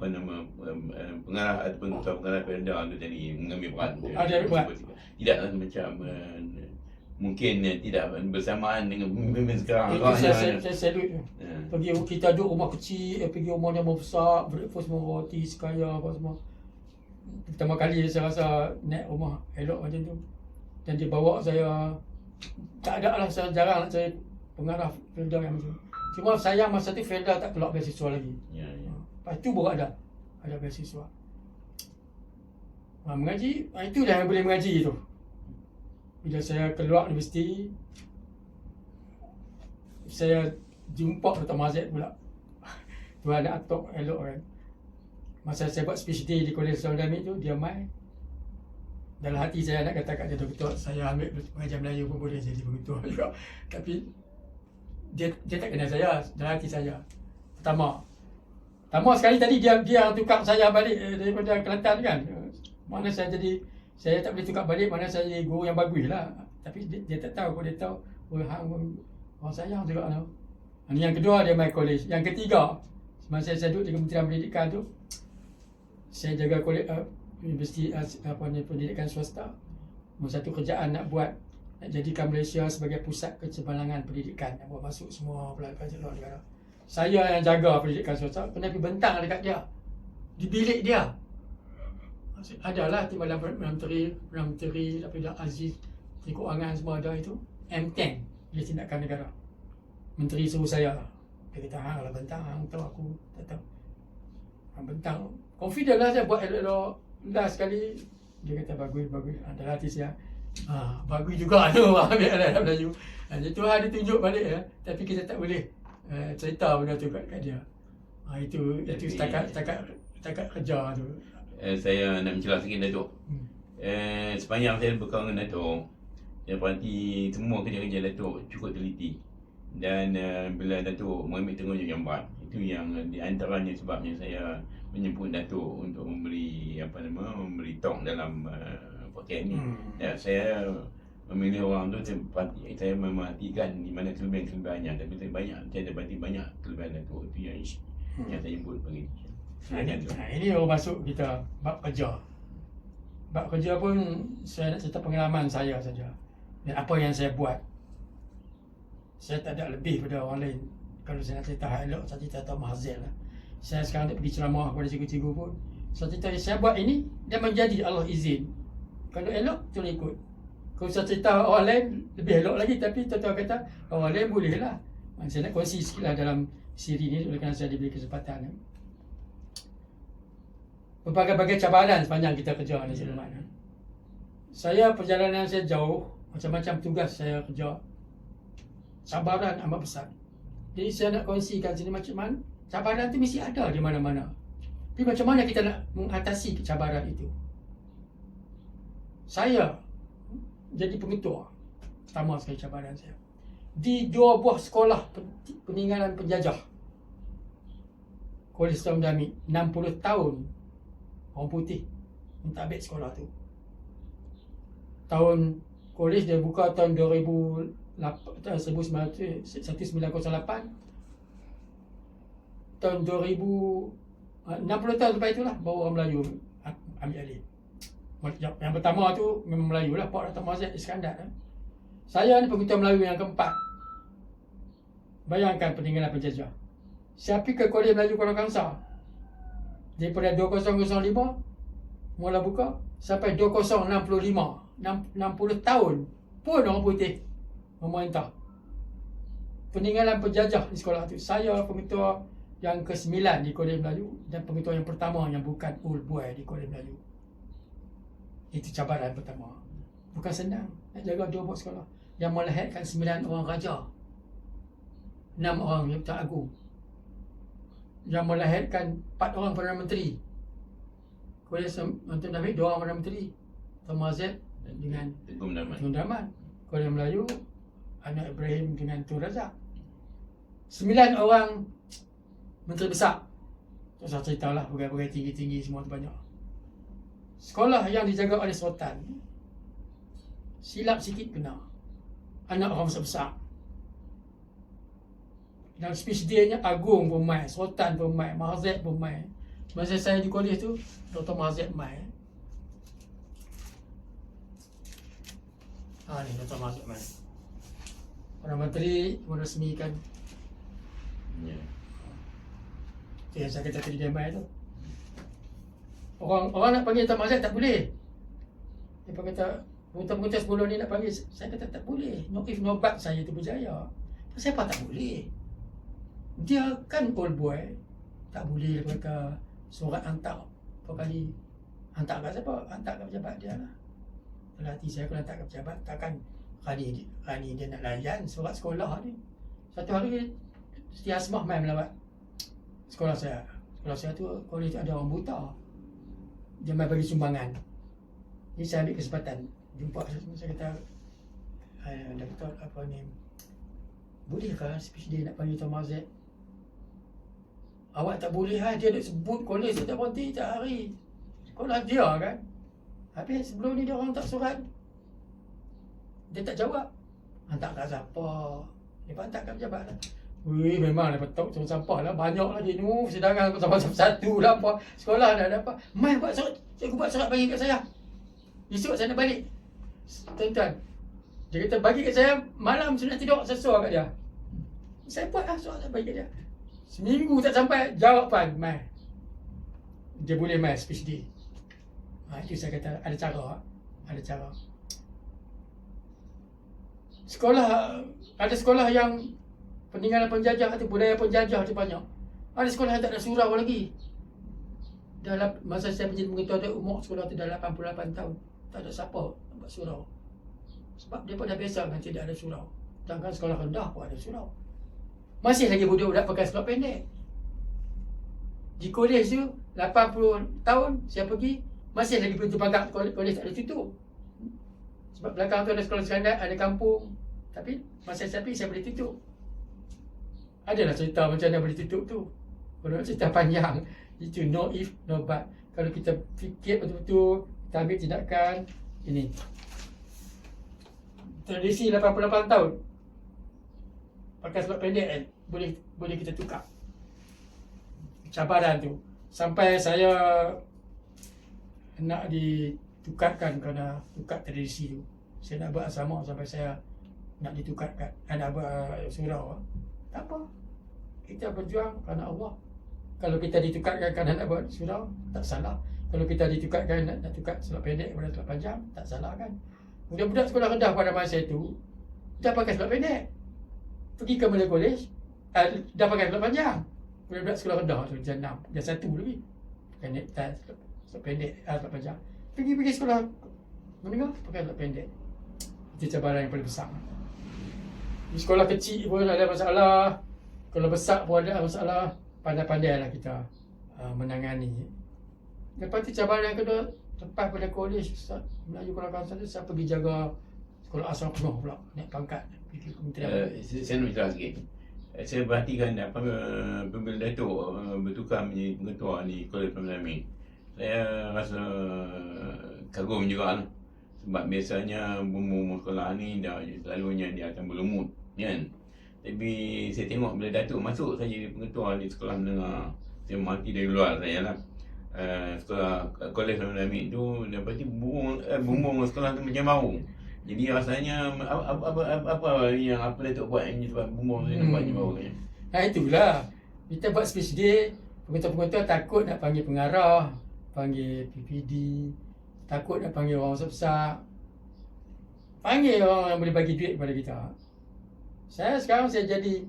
pengarah ataupun ketua pengarah Felda tu tadi mengambil peran. Ada buat. Tidak macam mungkin tidak bersamaan dengan pemimpin sekarang. Itu saya salute. Pergi kita duduk rumah kecil, pergi rumah yang besar, breakfast semua roti sekaya apa semua. Pertama kali saya rasa naik rumah elok macam tu. Dan dia bawa saya, tak ada lah, saya jarang nak cari pengarah Felda yang macam tu. Cuma sayang masa tu Felda tak keluar beasiswa lagi. Ya, ya. Lepas tu baru ada beasiswa. Mengaji, itulah yang boleh mengaji tu. Bila saya keluar universiti, saya jumpa Dr. Mahzid pula. Tuan Atok elok kan. Masa saya buat speech day di Kolej Saudami tu, dia main. Dalam hati saya nak kata kat dia, Doktor, saya ambil pengajian Melayu pun boleh jadi pengetua juga. Tapi dia tak kenal saya, dalam hati saya. Pertama sekali tadi dia tukar saya balik daripada Kelantan kan. Mana saya tak boleh tukar balik, mana saya jadi guru yang bagus lah. Tapi dia tak tahu, kalau dia tahu, orang sayang juga tu. Yang kedua dia main kolej. Yang ketiga, semasa saya duduk di Kementerian Pendidikan tu, saya jaga kolej universiti pendidikan swasta. Satu kerjaan nak jadikan Malaysia sebagai pusat kecemerlangan pendidikan, nak buat masuk semua pelajar luar negara. Saya yang jaga pendidikan swasta, pernah pergi bentang dekat dia, di bilik dia. Adalah timbalan Menteri Abdul Aziz, Menteri Keuangan semua ada itu. M10 Majlis Tindakan Negara. Menteri suruh saya. Dia kata, hang lah bentang, hang tahu aku tak tahu. Hang bentang. Confident lah saya buat elok-elok. Last sekali dia kata bagus. Dalam hati saya, bagus juga tu ambil dalam Melayu. Jadi Tuhan dia tunjuk balik ya. Tapi kita tak boleh cerita benda tu kat dia. Itu setakat takat kerja tu. Saya nak mencelah sikit Datuk. Hmm. Sepanjang saya berkawan dengan Datuk, saya perhati semua kerja-kerja Datuk cukup teliti. Dan bila Datuk mengambil tanggungjawab yang baik, itu yang di antaranya sebabnya saya menyebut Datuk untuk memberi memberi talk dalam podcast ni. Ya, saya memilih orang tu, saya memerhatikan di mana kelebihan-kelebihannya, tapi saya dapati banyak kelebihan Datuk. Itu yang saya sebut bagi. Ini baru masuk kita bab kerja. Bab kerja pun saya nak cerita pengalaman saya saja dan apa yang saya buat. Saya tak ada lebih pada orang lain. Kalau saya nak cerita hal elok, saya cerita Tok Mahzil lah. Saya sekarang tak pergi ceramah kepada cikgu-cikgu pun, saya cerita saya buat ini dan menjadi Allah izin. Kalau elok, tolong ikut. Kalau saya cerita orang lain, lebih elok lagi. Tapi tuan-tuan kata, orang lain boleh lah. Saya nak kongsi sikit lah dalam siri ni oleh kerana saya diberi kesempatan. Berbagai-bagai cabaran sepanjang kita kerja ni Sulaiman. Saya perjalanan saya jauh, macam-macam tugas saya kerja. Cabaran amat besar. Jadi saya nak kongsikan sini macam mana cabaran tu mesti ada di mana-mana. Tapi macam mana kita nak mengatasi cabaran itu? Saya jadi pengetua. Pertama sekali cabaran saya di 2 buah sekolah peninggalan penjajah. Kolej Sultan Hamid 60 tahun orang putih mentadbir sekolah tu. Tahun kolej dia buka tahun 1908. Tahun 2000 60 tahun lepas itulah baru orang Melayu ambil alih. Yang pertama tu memang Melayu lah, Pak Dato' Mazhab Iskandar. Saya ni pengetua Melayu yang keempat. Bayangkan peninggalan penjajah. Saya pergi ke Kolej Melayu Kuala Kangsar. Daripada 2005 mula buka sampai 2065, 60 tahun pun orang putih memerintah. Peninggalan penjajah di sekolah tu. Saya pengetua yang ke-9 di Kolej Melayu dan pengetua yang pertama yang bukan old boy di Kolej Melayu. Itu cabaran pertama. Bukan senang nak jaga 2 buah sekolah yang melahirkan 9 orang raja, 6 orang yang agung, yang melahirkan 4 orang Perdana Menteri. Kolej Sultan Hamid 2 orang Perdana Menteri, Tok Mahzil dengan Tun Dahman. Kolej Melayu anak Ibrahim dengan Tun Razak. 9 orang menteri besar. Tak usah ceritalah, pegawai-pegawai tinggi-tinggi semua tu banyak. Sekolah yang dijaga oleh Sultan, silap sikit kena anak orang besar-besar. Dan speech dia-nya Agung pun mai, Sultan pun mai, Mahzib pun mai. Masa saya di kolej tu, Dr. Mahzib mai. Ni Dr. Mahzib mai. Perdana Menteri meresmikan. Itu yang saya kata tadi dia mai tu. Orang nak panggil Dr. Mahzib tak boleh. Dia kata, pengutas sebelum ni nak panggil, saya kata tak boleh. No if no but saya tu berjaya. Kenapa tak boleh? Dia kan old boy. Tak boleh dia kata surat hantar. Berapa kali hantar kat siapa? Hantar kat pejabat dia lah. Pelatih saya kalau hantar kat pejabat, takkan hari dia nak layan surat sekolah ni. Satu hari Siti Asmah main melawat sekolah saya. Sekolah saya tu, kolej tu ada orang buta. Dia main bagi sumbangan. Jadi saya ambil kesempatan jumpa, saya kata, Doktor apa ni, bolehkah speech dia nak panggil Tok Mahzib? Awak tak boleh dia nak sebut kolej dia tak berhenti tak hari. Sekolah dia kan. Habis sebelum ni dia orang tak surat. Dia tak jawab. Hantar kat siapa? Dia hantar kat pejabat lah. Weh, memang dapat tok turun sampah lah. Banyak lagi ni. Sedangkan sampai satu lah apa. Sekolah dah dapat. Mai buat surat. Cikgu buat surat bagi kat saya. Esok saya nak balik. Tuan-tuan, dia kata bagi kat saya malam saya nak tidur, saya suruh kat dia. Saya buat lah surat saya bagi kat dia. Seminggu tak sampai jawapan mai. Dia boleh mai speech dia. Itu saya kata ada cara. Ada cara. Ada sekolah yang peninggalan penjajah tu, budaya penjajah tu banyak. Ada sekolah yang tak ada surau lagi. Dalam masa saya menjadi pengetua dia, umur sekolah tu dah 88 tahun. Tak ada siapa buat surau. Sebab dia pun dah biasa dengan tidak ada surau. Sedangkan sekolah rendah pun ada surau. Masih lagi budak-budak pakai sekolah pendek. Di kolej tu 80 tahun saya pergi, masih lagi pintu pagar kolej tak ada tutup. Sebab belakang tu ada sekolah standard, ada kampung. Tapi masa saya pergi saya boleh tutup. Adalah cerita macam mana boleh tutup tu. Kalau nak cerita panjang, itu no if, no but. Kalau kita fikir betul-betul, kita ambil tindakan, ini. Tradisi 88 tahun. Pakai sebab pendek boleh kita tukar. Cabaran tu. Sampai saya nak ditukarkan kerana tukar tradisi tu. Saya nak buat asrama sampai saya nak ditukarkan. Nak buat surau. Tak apa. Kita berjuang kerana Allah. Kalau kita ditukarkan kerana nak buat surau, tak salah. Kalau kita ditukarkan nak tukar selat pendek kepada selat panjang, tak salah kan. Budak-budak sekolah rendah pada masa itu dah pakai selat pendek. Pergi ke Malay College, dah pakai selat panjang. Budak-budak sekolah rendah tu, darjah 6, darjah 1 lagi. Pakai necktie, selat pendek, selat panjang. Pergi sekolah menengah, pakai selat pendek. Itu cabaran yang paling besar. Di sekolah kecil pun ada masalah. Kalau besar pun ada masalah. Pandai-pandailah kita menangani. Lepas tu cabaran yang kedua, lepas pada kolej Melayu Kuala Kawasan tu, saya pergi jaga sekolah asrama penuh pula, naik pangkat pergi kementerian. Saya nak cerita sikit. Saya perhatikan Pembil Datuk bertukar menjadi pengetua di Kolej Pembil Amin. Saya rasa kagum juga lah. Sebab biasanya bumbung sekolah ni dah selalunya dia akan berlumut, kan? Tapi saya tengok bila Datuk masuk saja di pengetua di sekolah menengah, saya mati dari luar saya lah. Sekolah Kolej Pembil Amin tu lepas tu bumbung sekolah tu macam bau. Jadi rasanya apa yang Datuk buat ini sebab bumbung tu nampak macam bau kan. Itulah. Kita buat speech day, pengetua-pengetua takut nak panggil pengarah, panggil PPD, takut nak panggil orang besar. Panggil orang yang boleh bagi duit kepada kita. Sekarang saya jadi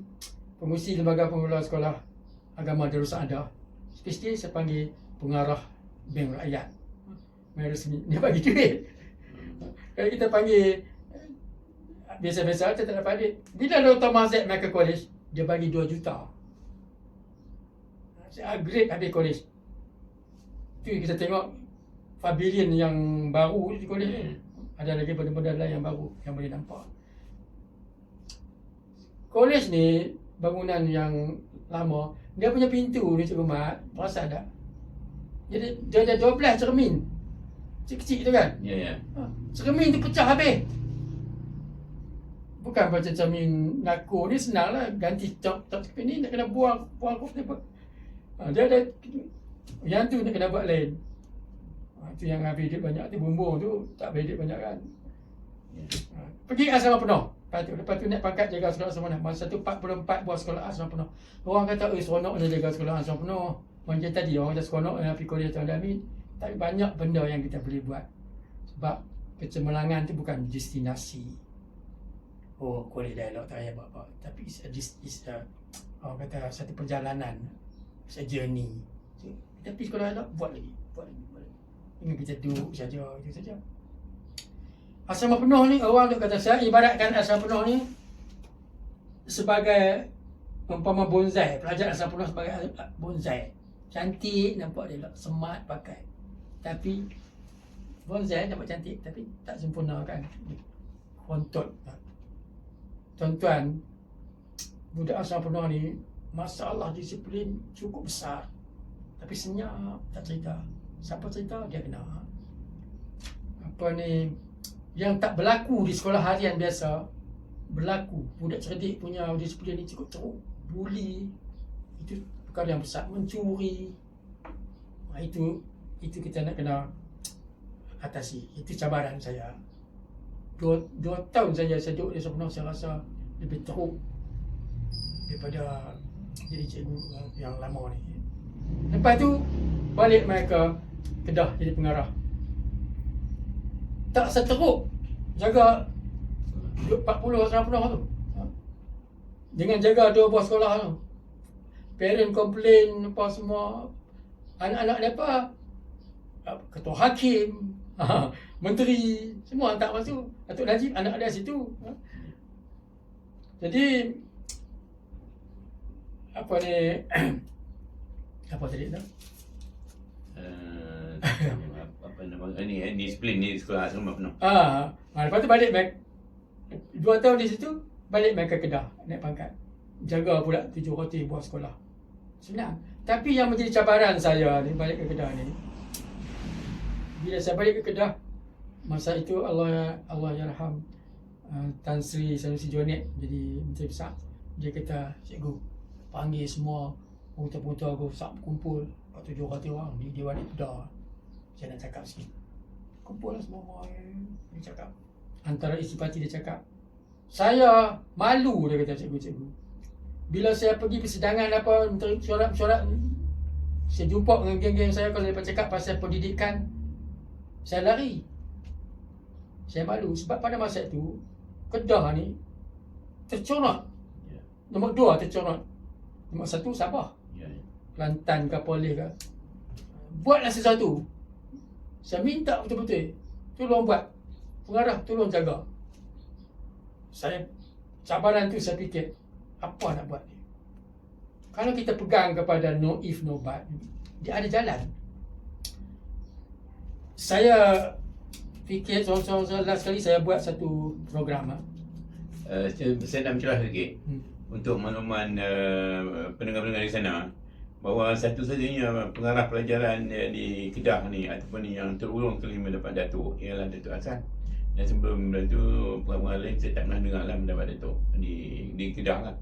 pengurusi lembaga pengelola sekolah agama Darussalam Adah. Speech day saya panggil pengarah Bank Rakyat. Bank resmi. Dia bagi duit. Kalau kita panggil biasa-biasa, kita tak dapat duit. Bila Dr. Mazet Michael College, dia bagi 2 juta. Saya upgrade habis college. Tu kita tengok pavilion yang baru di college ni. Ada lagi benda-benda lain yang baru yang boleh nampak. College ni bangunan yang lama, dia punya pintu ni Cikgu Mat, perasan tak? Jadi dia ada 12 cermin. Kecil-kecil tu kan? Ya. Cermin tu pecah habis. Bukan macam cermin nako ni senang lah. Ganti top cermin ni nak kena buang dia ada yang tu nak kena buat lain. Itu yang habis duit banyak tu, bumbung tu tak habis duit banyak kan. Pergi asrama penuh. Lepas tu naik pangkat jaga sekolah asrama penuh. Masa tu 44 buah sekolah asrama penuh. Orang kata seronok dia jaga sekolah asrama penuh. Macam tadi orang kata seronok yang pergi Kolej Tuan Amin. Tapi banyak benda yang kita boleh buat. Sebab kecemerlangan tu bukan destinasi. Oh, Kolej Dialog tak payah buat apa. Tapi orang kata satu perjalanan. It's a journey. Kita pergi sekolah dialog, buat lagi. Dengan kita duduk saja, itu saja. Asrama penuh ni, orang tu kata saya ibaratkan asrama penuh ni sebagai umpama bonsai. Pelajar asrama penuh sebagai bonsai. Cantik nampak dia, smart pakai. Tapi bonsai nampak cantik tapi tak sempurna kan. Kontot. Tuan-tuan, budak asrama penuh ni masalah disiplin cukup besar. Tapi senyap, tak cerita. Siapa cerita, dia kena. Apa ni, yang tak berlaku di sekolah harian biasa, berlaku. Budak cerdik punya disiplin ni cukup teruk. Buli, itu perkara yang besar. Mencuri, itu kita nak kena atasi. Itu cabaran saya. 2 tahun saja saya duduk di sepenuh, saya rasa lebih teruk daripada jadi cikgu yang lama ni. Lepas tu balik mereka Kedah jadi pengarah. Tak seteruk jaga 40 asrama penuh tu. Dengan jaga 2 buah sekolah tu. Parent complain apa semua. Anak-anak mereka ketua hakim, menteri, semua hantar masuk. Datuk Najib anak dia situ. Jadi apa ni apa tadi tu? apa nama ni disiplin ni sekolah asrama penuh. Lepas tu balik back 2 tahun di situ, balik main ke Kedah, naik pangkat. Jaga pula 7 roti buah sekolah. Senang. Tapi yang menjadi cabaran saya ni balik ke Kedah ni, bila saya balik ke Kedah, masa itu Allah yarham Tan Sri Sanusi Jonet jadi Menteri Besar. Dia kata, cikgu panggil semua pengutua-pengutua aku kumpul 7 orang di Dewan Ibda. Saya nak cakap sikit. Kumpul lah semua orang. Dia cakap. Antara isi parti dia cakap, saya malu, dia kata, cikgu-cikgu. Bila saya pergi persidangan apa, mesyuarat, saya jumpa dengan geng-geng saya, kalau mereka cakap pasal pendidikan, saya lari. Saya malu sebab pada masa itu Kedah ni tercorot. Nombor 2 tercorot. Nombor 1 Sabah. Kelantan ke Perlis ke. Buatlah sesuatu. Saya minta betul-betul. Tolong buat. Pengarah tolong jaga. Saya cabaran tu saya fikir, apa nak buat ni? Kalau kita pegang kepada no if no but, dia ada jalan. Saya fikir seorang-seorang last kali saya buat satu program. Saya nak mencerah sikit untuk makluman pendengar-pendengar di sana, bahawa satu-satunya pengarah pelajaran di Kedah ni ataupun yang terulung kelima dapat Datuk ialah Datuk Hassan. Dan sebelum itu pengarah lain saya tak pernah dengar lah mendapat Datuk di Kedah lah.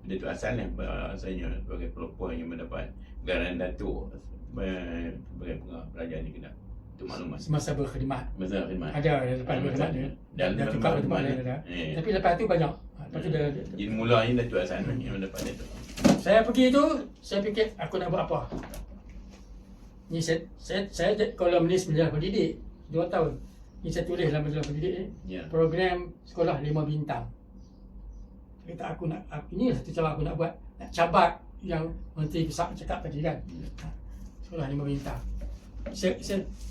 Datuk Hassan lah rasanya sebagai pelopor yang mendapat gelaran Datuk sebagai pengarah pelajaran di Kedah. Untuk maklumat. Semasa berkhidmat. Masa khidmat. Ada lepas berkhidmat dia. Dan tukar tempat lain ada. Tapi lepas tu banyak. Lepas tu dia. Jadi mulanya Datuk Hassan yang mendapat Datuk. Saya pergi tu, saya fikir aku nak buat apa. Ni saya kolumnis majalah pendidik 2 tahun. Ni saya tulis dalam majalah pendidik ni. Program sekolah 5 bintang. Saya kata ini satu cara aku nak buat. Nak cabat yang Menteri Besar cakap tadi kan. Sekolah 5 bintang.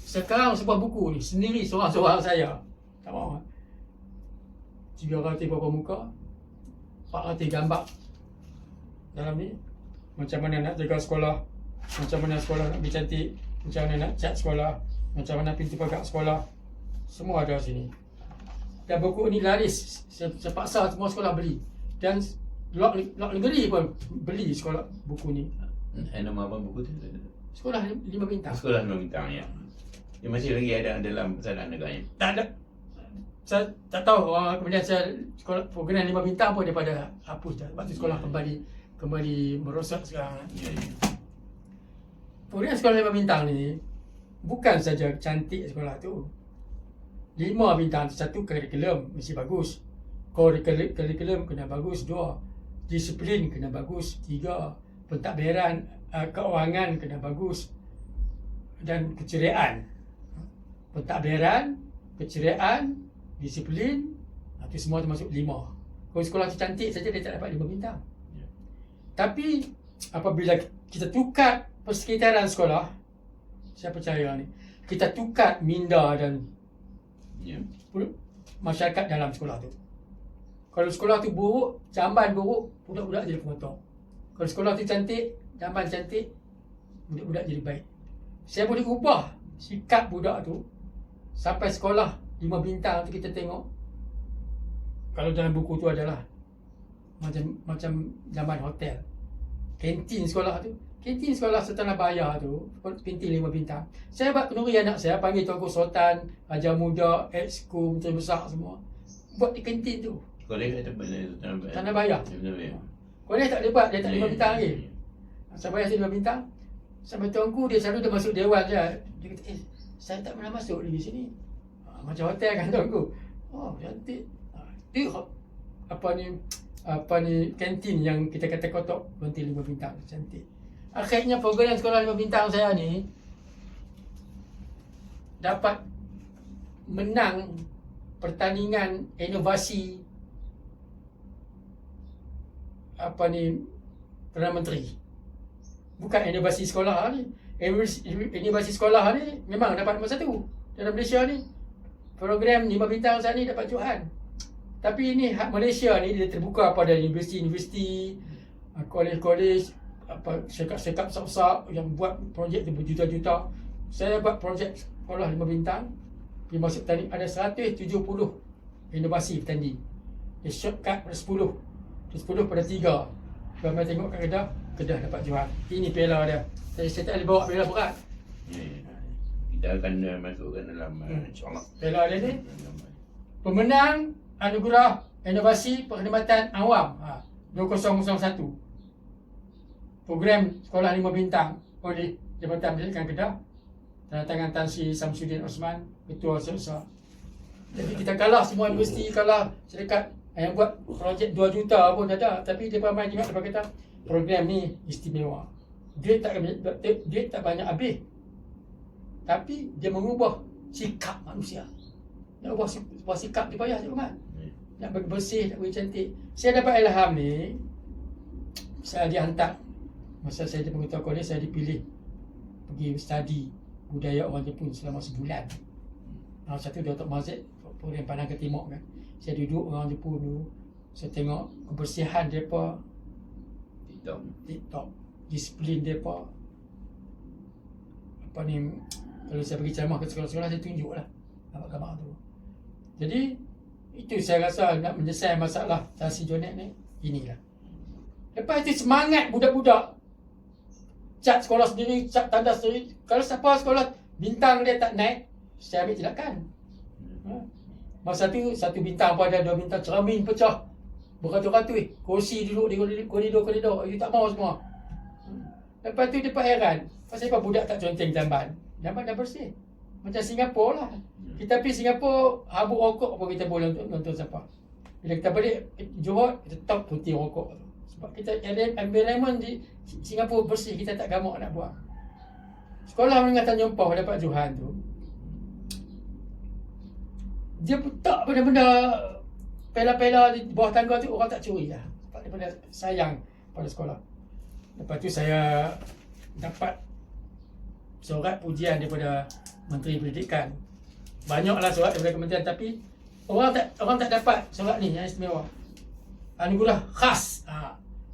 Sekarang sebuah buku ni sendiri seorang-seorang saya. Tak mahu. 3 ratus berapa muka, 4 ratus gambar dalam ni. Macam mana nak jaga sekolah, macam mana sekolah nak lebih cantik, macam mana nak cat sekolah, macam mana pintu pagar sekolah, semua ada sini. Dan buku ni laris. Saya paksa semua sekolah beli. Dan luar negeri pun beli sekolah buku ni. Nama apa buku tu? Sekolah 5 bintang. Sekolah 5 bintang, ya. Dia masih lagi ada dalam pesanan negaranya. Tak ada. Saya tak tahu. Kemudian saya sekolah program 5 bintang pun daripada hapus dah. Sebab tu sekolah kembali merosak sekarang. Ya. Program sekolah 5 bintang ni bukan saja cantik sekolah tu. 5 bintang, 1 kurikulum mesti bagus. Kurikulum kena bagus, 2 disiplin kena bagus, 3 pentadbiran keuangan kena bagus, dan keceriaan. Pentadbiran, keceriaan, disiplin, itu semua termasuk 5. Kalau sekolah tu cantik saja dia tak dapat 5 bintang. Tapi apabila kita tukar persekitaran sekolah, saya percaya ni, kita tukar minda dan masyarakat dalam sekolah tu. Kalau sekolah tu buruk, jamban buruk, budak-budak jadi pengotor. Kalau sekolah tu cantik, jamban cantik, budak-budak jadi baik. Saya boleh ubah sikap budak tu sampai sekolah 5 bintang tu kita tengok. Kalau dalam buku tu adalah macam zaman hotel. Kantin sekolah tu, kantin sekolah setelah bayar tu, kantin 5 bintang. Saya buat kenduri anak saya, panggil Tuanku Sultan, Ajar Muda, Exco, Menteri Besar semua. Buat di kantin tu. Kolej tanah bayar. Kolej tak boleh buat, dia tak 5 bintang lagi. Saya bayar 5 bintang. Sampai tuanku dia selalu dia masuk dewan je. Dia kata, saya tak pernah masuk di sini. Macam hotel kan tuanku. Oh, cantik. Itu apa ni kantin yang kita kata kotak berhenti 5 bintang, cantik. Akhirnya program sekolah 5 bintang saya ni dapat menang pertandingan inovasi Perdana Menteri. Bukan inovasi sekolah ni. Inovasi sekolah ni memang dapat nombor 1 dalam Malaysia ni. Program 5 bintang saya ni dapat Johan. Tapi ini hak Malaysia ni dia terbuka pada universiti-universiti, kolej-kolej, syarikat-syarikat besar-besar yang buat projek tu berjuta-juta. saya buat projek sekolah 5 bintang pergi masuk petani, ada 170 inovasi petani. Dia shortcut pada 10, 10 pada 3. Kalau mai tengok kat Kedah, Kedah dapat juara. Ini piala dia. Saya tak boleh bawa piala berat. Kita akan masukkan dalam insyaAllah. Piala dia ni pemenang anugerah inovasi perkhidmatan awam 2001. Program sekolah 5 bintang oleh Jabatan Pendidikan Kedah. Tanda tangan Tan Sri Samsudin Osman, Ketua Sesar. Jadi kita kalah semua universiti, kalah syarikat yang buat projek 2 juta pun ada. Tapi dia ramai juga dia kata program ni istimewa. Dia tak banyak habis. Tapi dia mengubah sikap manusia. Nak ubah sikap dia payah juga kan. Nak bagi bersih, nak bagi cantik. Saya dapat ilham ni, saya dihantar. Masa saya di pengetahuan kolej, saya dipilih pergi study budaya orang Jepun selama sebulan. Satu Datuk Mazid, program Pandang ke Timur kan. Saya duduk orang Jepun dulu. Saya tengok kebersihan mereka, TikTok, disiplin mereka. Apa ni, kalau saya pergi ceramah ke sekolah-sekolah, saya tunjuk lah gambar-gambar tu. Jadi, itu saya rasa nak menyelesaikan masalah Tansi Jonet ni, inilah. Lepas itu semangat budak-budak. Cat sekolah sendiri, cat tanda sendiri. Kalau siapa sekolah bintang dia tak naik, saya ambil tindakan. Masa tu, 1 bintang pun ada, 2 bintang, cermin pecah. Beratus-ratus, kursi duduk di koridor. You tak mau semua. Lepas tu dia pun heran. Pasal apa budak tak conteng jamban? Jamban dah bersih. Macam Singapura lah. Kita pergi Singapura, habuk rokok pun kita boleh untuk nonton siapa. Bila kita balik Johor, kita top putih rokok tu. Sebab kita environment di Singapura bersih, kita tak gamak nak buang. Sekolah menengah Tanjung Pau dapat Johan tu, dia tak benda-benda pela-pela di bawah tangga tu orang tak curi lah. Sebab daripada sayang pada sekolah. Lepas tu saya dapat surat pujian daripada Menteri Pendidikan. Banyaklah surat daripada kementerian, tapi orang tak dapat surat ni yang istimewa. Anugerah khas.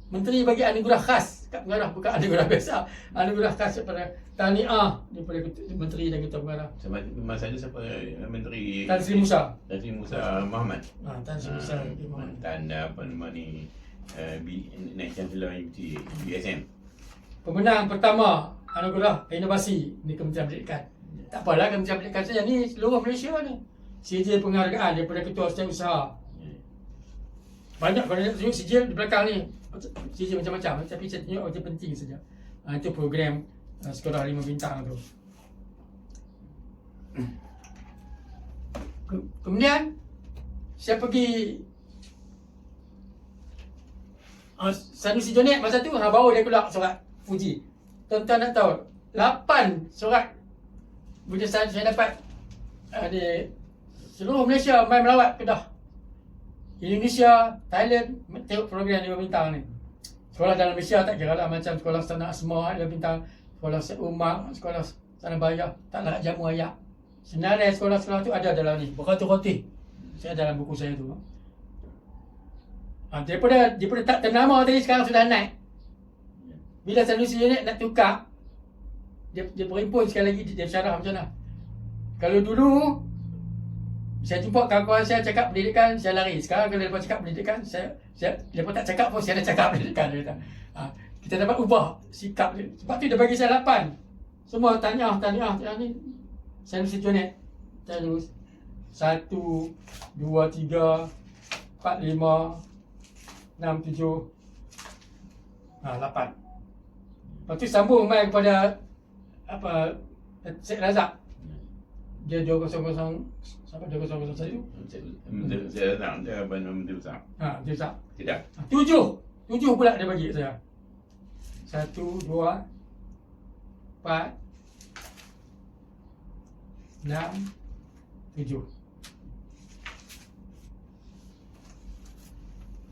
Menteri bagi anugerah khas kat pengarah, bukan anugerah biasa. Anugerah khas daripada tahniah daripada Menteri dan Ketua Pengarah. Masa itu siapa Menteri? Tan Sri Musa. Tan Sri Musa Muhammad. Tan Sri Musa Muhammad. Mantan apa nama ni, Naik Chancellor UT, BSM. Pemenang pertama anugerah inovasi di Kementerian Pendidikan. Tak apalah Kementerian Pendidikan saja, ni seluruh Malaysia ni. Sijil penghargaan daripada Ketua Setiausaha. Banyak kalau nak tunjuk sijil di belakang ni. Sijil macam-macam, tapi saya tunjuk yang penting saja. Itu program sekolah 5 bintang tu. Kemudian saya pergi Sanusi Jonet masa tu baru dia keluar surat puji. Tuan-tuan nak tahu 8 surat bila saya dapat di seluruh Malaysia mai melawat Kedah, Indonesia, Thailand, tengok program 5 bintang ni. Sekolah dalam Malaysia tak kira lah, macam sekolah Sana Asma 5 bintang, sekolah Umar, sekolah Sana Bayah, tak larat jamu ayak. Sebenarnya sekolah-sekolah tu ada dalam ni, beratus-ratus. Saya dalam buku saya tu. Daripada tak ternama tadi, sekarang sudah naik. Bila Sanusi Jonet nak tukar, dia berimpun sekali lagi, dia syarah macam mana. Kalau dulu saya jumpa kawan-kawan saya cakap pendidikan, saya lari. Sekarang kalau mereka cakap pendidikan, mereka tak cakap pun, saya dah cakap pendidikan. Dia kata. Kita dapat ubah sikap dia. Sebab tu dia bagi saya 8. Semua tahniah ni. Sanusi Jonet. Saya terus 1, 2, 3, 4, 5, 6, 7, 8. Lepas tu sambung mai kepada Syed Razak. Dia 200 sampai 2001. Saya tak ada apa nama Menteri Besar. Dia tak. Tidak. 7 pula dia bagi saya. 1, 2, 4, 6, 7.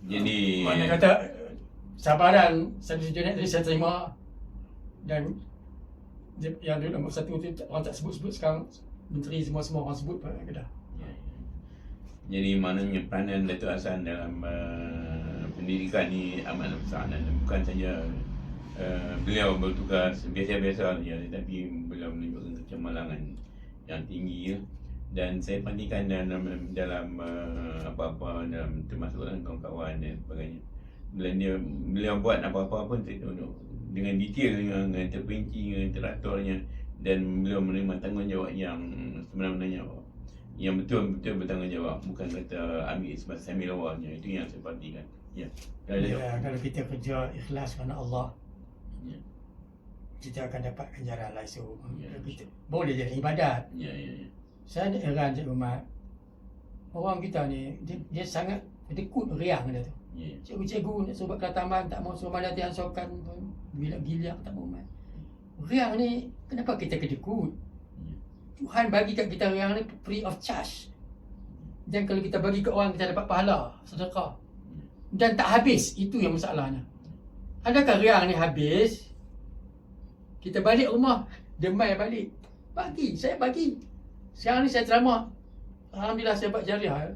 Jadi Mana kata cabaran Sanusi Jonet tadi saya terima, dan yang dulu nombor 1 tu orang tak sebut-sebut, sekarang menteri semua orang sebut pada Kedah. Jadi maknanya peranan Datuk Hassan dalam pendidikan ni amat besar, dan bukan saja beliau bertugas biasa-biasa saja, tetapi beliau menunjukkan kecemerlangan yang tinggi lah. Dan saya pastikan dalam apa-apa, dalam termasuk dalam kawan-kawan dan sebagainya, beliau buat apa-apa pun dengan detail, dengan terperinci, dengan teraturnya, dan beliau menerima tanggungjawab yang sebenarnya yang betul-betul bertanggungjawab, bukan kata ambil sambil awalnya. Itu yang saya perhatikan. Ya. Kalau kita kerja ikhlas kerana Allah, Ya. kita akan dapat ganjaran lah. So, Ya. kita boleh jadi ibadat. Ya. Saya ni heran Cikgu Mat. Orang kita ni, dia sangat dekut riang dia tu. Ya. Cikgu-cikgu nak suruh buat kelas tambahan, tak mau suruh mandat yang sokan pun. Gila-gila tak mau main. Riang ni, kenapa kita kedekut? Ya. Tuhan bagi kat kita riang ni free of charge. Dan kalau kita bagi ke orang, kita dapat pahala, sedekah. Dan tak habis, itu yang masalahnya. Adakah riang ni habis? Kita balik rumah, demai balik. Bagi, saya bagi. Sekarang ni saya ceramah. Alhamdulillah saya buat jariah.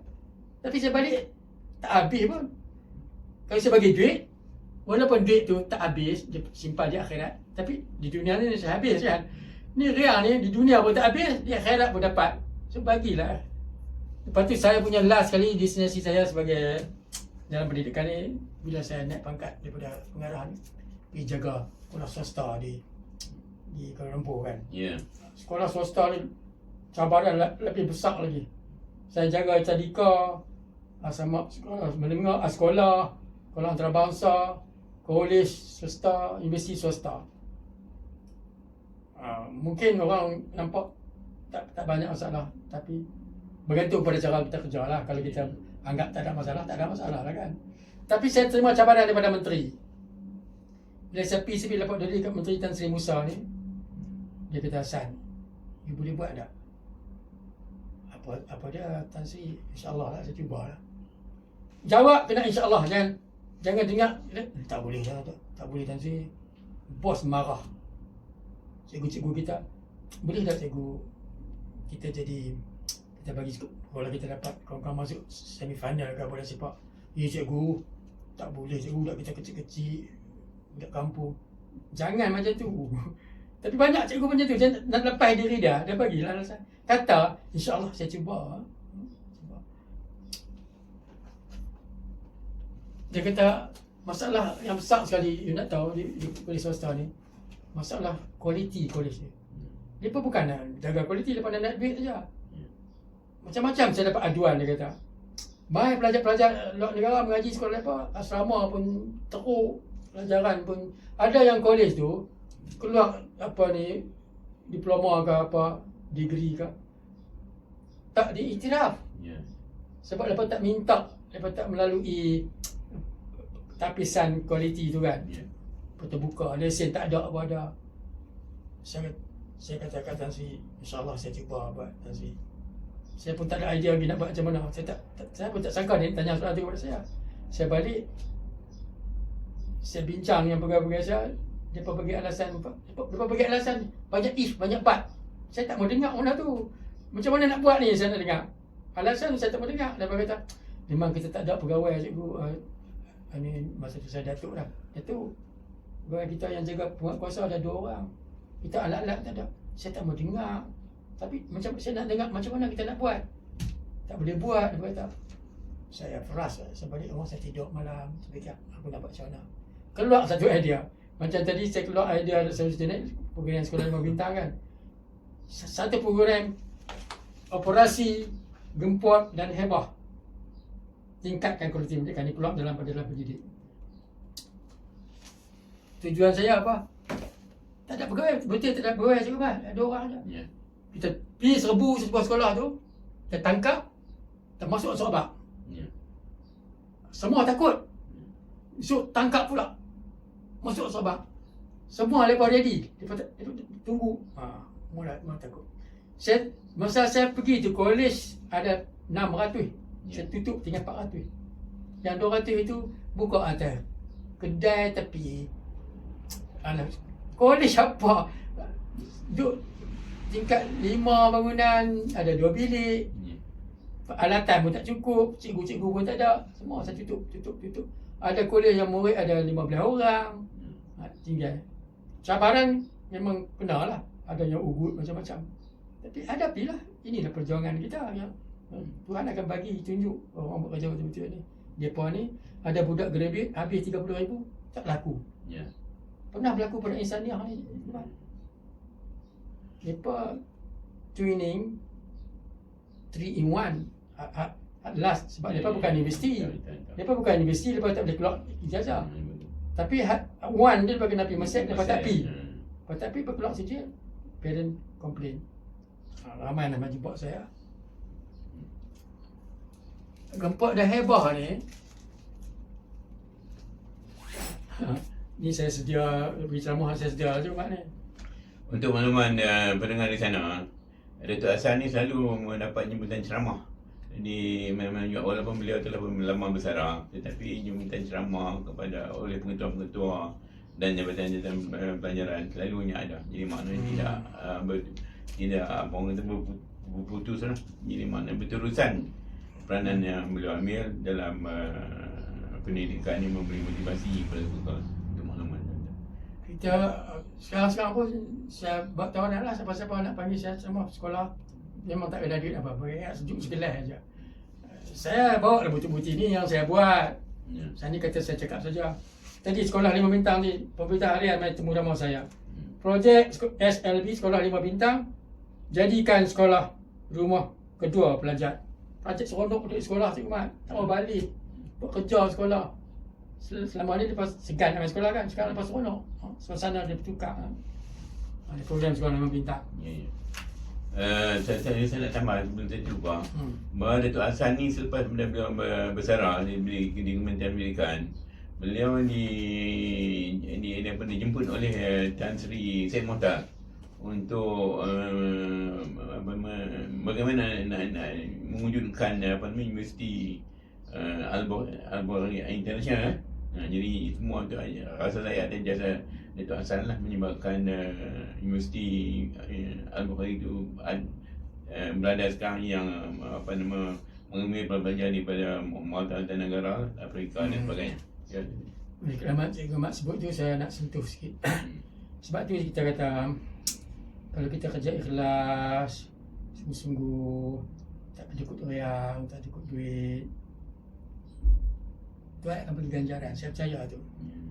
Tapi saya balik, tak habis pun. Kalau saya bagi duit, walaupun duit tu tak habis, dia simpan di akhirat. Tapi di dunia ni saya habis kan. Ni riang ni, di dunia pun tak habis, di akhirat pun dapat. So bagilah. Lepas tu saya punya last kali destinasi saya sebagai dalam pendidikan ni, bila saya naik pangkat daripada pengarahan, pergi jaga sekolah swasta di Kuala Lumpur kan. Ya. Sekolah swasta ni cabaran lebih besar lagi. Saya jaga tadika, sama sekolah menengah, sekolah antarabangsa, kolej swasta, universiti swasta. Mungkin orang nampak tak banyak masalah, tapi bergantung pada cara kita kerja lah. Kalau kita anggap tak ada masalah lah kan. Tapi saya terima cabaran daripada menteri. Bila saya pergi lepas diri kat Menteri Tan Sri Musa ni, dia kata, Hasan, you boleh buat tak? Apa dia Tan Sri? InsyaAllah lah, saya cuba lah. Jawab kena insyaAllah, jangan dengar tak boleh lah, tak boleh Tan Sri. Bos marah. Cikgu-cikgu kita, boleh tak cikgu kita bagi bola, kita dapat kawan-kawan masuk semifinal ke bola sepak? Ya cikgu, tak boleh cikgu, budak kita kecil-kecil, budak kampung. Jangan macam tu. Tapi banyak cikgu macam tu, nak lepas diri dia bagilah alasan. Kata, insyaAllah saya cuba. Dia kata, masalah yang besar sekali, you nak tahu di kolej swasta ni, masalah kualiti kolej ni. Dia pun bukan nak jaga kualiti, lepas nak naik duit saja. Macam-macam saya dapat aduan, dia kata. Mai pelajar-pelajar luar negara mengaji sekolah apa, asrama pun teruk, pelajaran pun. Ada yang kolej tu, keluar apa ni, diploma ke apa, degree ke, tak diiktiraf. Ya. Sebab Sebab lepas tak minta, lepas tak melalui tapisan kualiti tu kan. Ya. Terbuka, lesen tak ada apa ada. Saya katakan Tan Sri, insyaAllah saya cuba buat Tan Sri. Saya pun tak ada idea lagi nak buat macam mana. Saya pun tak sangka dia tanya soalan tu kepada saya. Saya balik, saya bincang dengan pegawai-pegawai saya. Dia bagi alasan, banyak if, banyak but. Saya tak mau dengar mana tu. Macam mana nak buat ni, saya nak dengar. Alasan saya tak mau dengar. Dia kata, memang kita tak ada pegawai cikgu. Ini masa tu saya datuk lah. Datuk, pegawai kita yang jaga penguatkuasa ada 2 orang. Kita alat-alat tak ada. Saya tak mau dengar. Tapi macam saya nak dengar macam mana kita nak buat. Tak boleh buat, dia kata. Saya frust, saya balik rumah, saya tidur malam. Saya fikir, aku nak buat macam mana. Keluar satu idea. Macam tadi saya keluar idea saya naik program sekolah 5 bintang kan. Satu program operasi gempot dan hebah. Tingkatkan kualiti pendidikan ini keluar dalam pendidik. Tujuan saya apa? Tak ada pegawai, betul tak ada pegawai cikgu kan? Ada orang aja. Ya. Kita pergi serbu sebuah sekolah tu, kita tangkap, kita masuk sobat. Ya. Semua takut. So tangkap pula. Masuk sobat. Semua lepas ready. Lepas tunggu. Mula takut. Masa saya pergi tu kolej ada 600. Saya tutup tinggal 400. Yang 200 itu buka atas kedai tepi. Alah, kolej apa? Duduk tingkat 5 bangunan, ada 2 bilik. Alatan pun tak cukup, cikgu-cikgu pun tak ada. Semua saya tutup. Ada kolej yang murid ada 15 orang. Tinggal. Cabaran memang kena lah. Ada yang ugut macam-macam. Tapi hadapilah. Inilah perjuangan kita yang Tuhan akan bagi tunjuk orang bekerja betul-betul ni. Depa ni ada budak graduate habis 30,000 tak laku. Ya. Pernah berlaku pada Insaniah ni. Depa training 3 in 1 at last sebab depa bukan universiti. Depa bukan universiti, depa tak boleh keluar ijazah. Tapi one dia bagi Nabi Masjid depa tak pi. Lepas tak pi berkeluar saja parent complain. Ramai nak jumpa saya. Gempak dah hebah ni. Ni saya sedia beri ceramah, saya sedia je mak ni. Untuk makluman pendengar di sana, Datuk Hassan ni selalu mendapat jemputan ceramah. Jadi memang juga walaupun beliau telah lama bersara, tetapi jemputan ceramah kepada oleh pengetua-pengetua dan jabatan-jabatan pelajaran selalunya ada. Jadi maknanya tidak apa orang kata berputus lah. Jadi maknanya berterusan peranan yang beliau ambil dalam pendidikan ini, memberi motivasi kepada sekolah. Untuk makluman. Kita sekarang pun saya buat tawanan lah, siapa-siapa nak panggil saya ceramah sekolah memang tak ada duit apa-apa, sejuk segelas aja. Saya bawa bukti-bukti ni yang saya buat. Saya ni kata saya cakap saja. Tadi sekolah 5 bintang ni, pemerintah harian mai temu ramah saya. Projek SLB sekolah 5 bintang, jadikan sekolah rumah kedua pelajar. Projek seronok duduk sekolah tu Mat, tak mau balik. Buat kerja sekolah. Selama ni lepas segan nak main sekolah kan, sekarang lepas seronok. Suasana dia bertukar. Ada program sekolah 5 bintang. Saya nak tambah sebelum saya terlupa. Bahawa Datuk Hassan ni selepas beliau bersara di Kementerian Pendidikan, beliau dijemput oleh Tan Sri Syed Mohtar untuk bagaimana nak mewujudkan Universiti Al-Bukhari International. Jadi semua tu rasa saya atas jasa Datuk Hassan lah menyebabkan Universiti Al-Bukhari itu berada sekarang yang mengambil pelajar daripada muatan negara Afrika dan sebagainya. Ya. Keramat Cikgu Mat sebut tu saya nak sentuh sikit. Sebab tu kita kata kalau kita kerja ikhlas, sungguh-sungguh, tak cukup orang, tak cukup duit, Tuhan akan bagi ganjaran, saya percaya tu.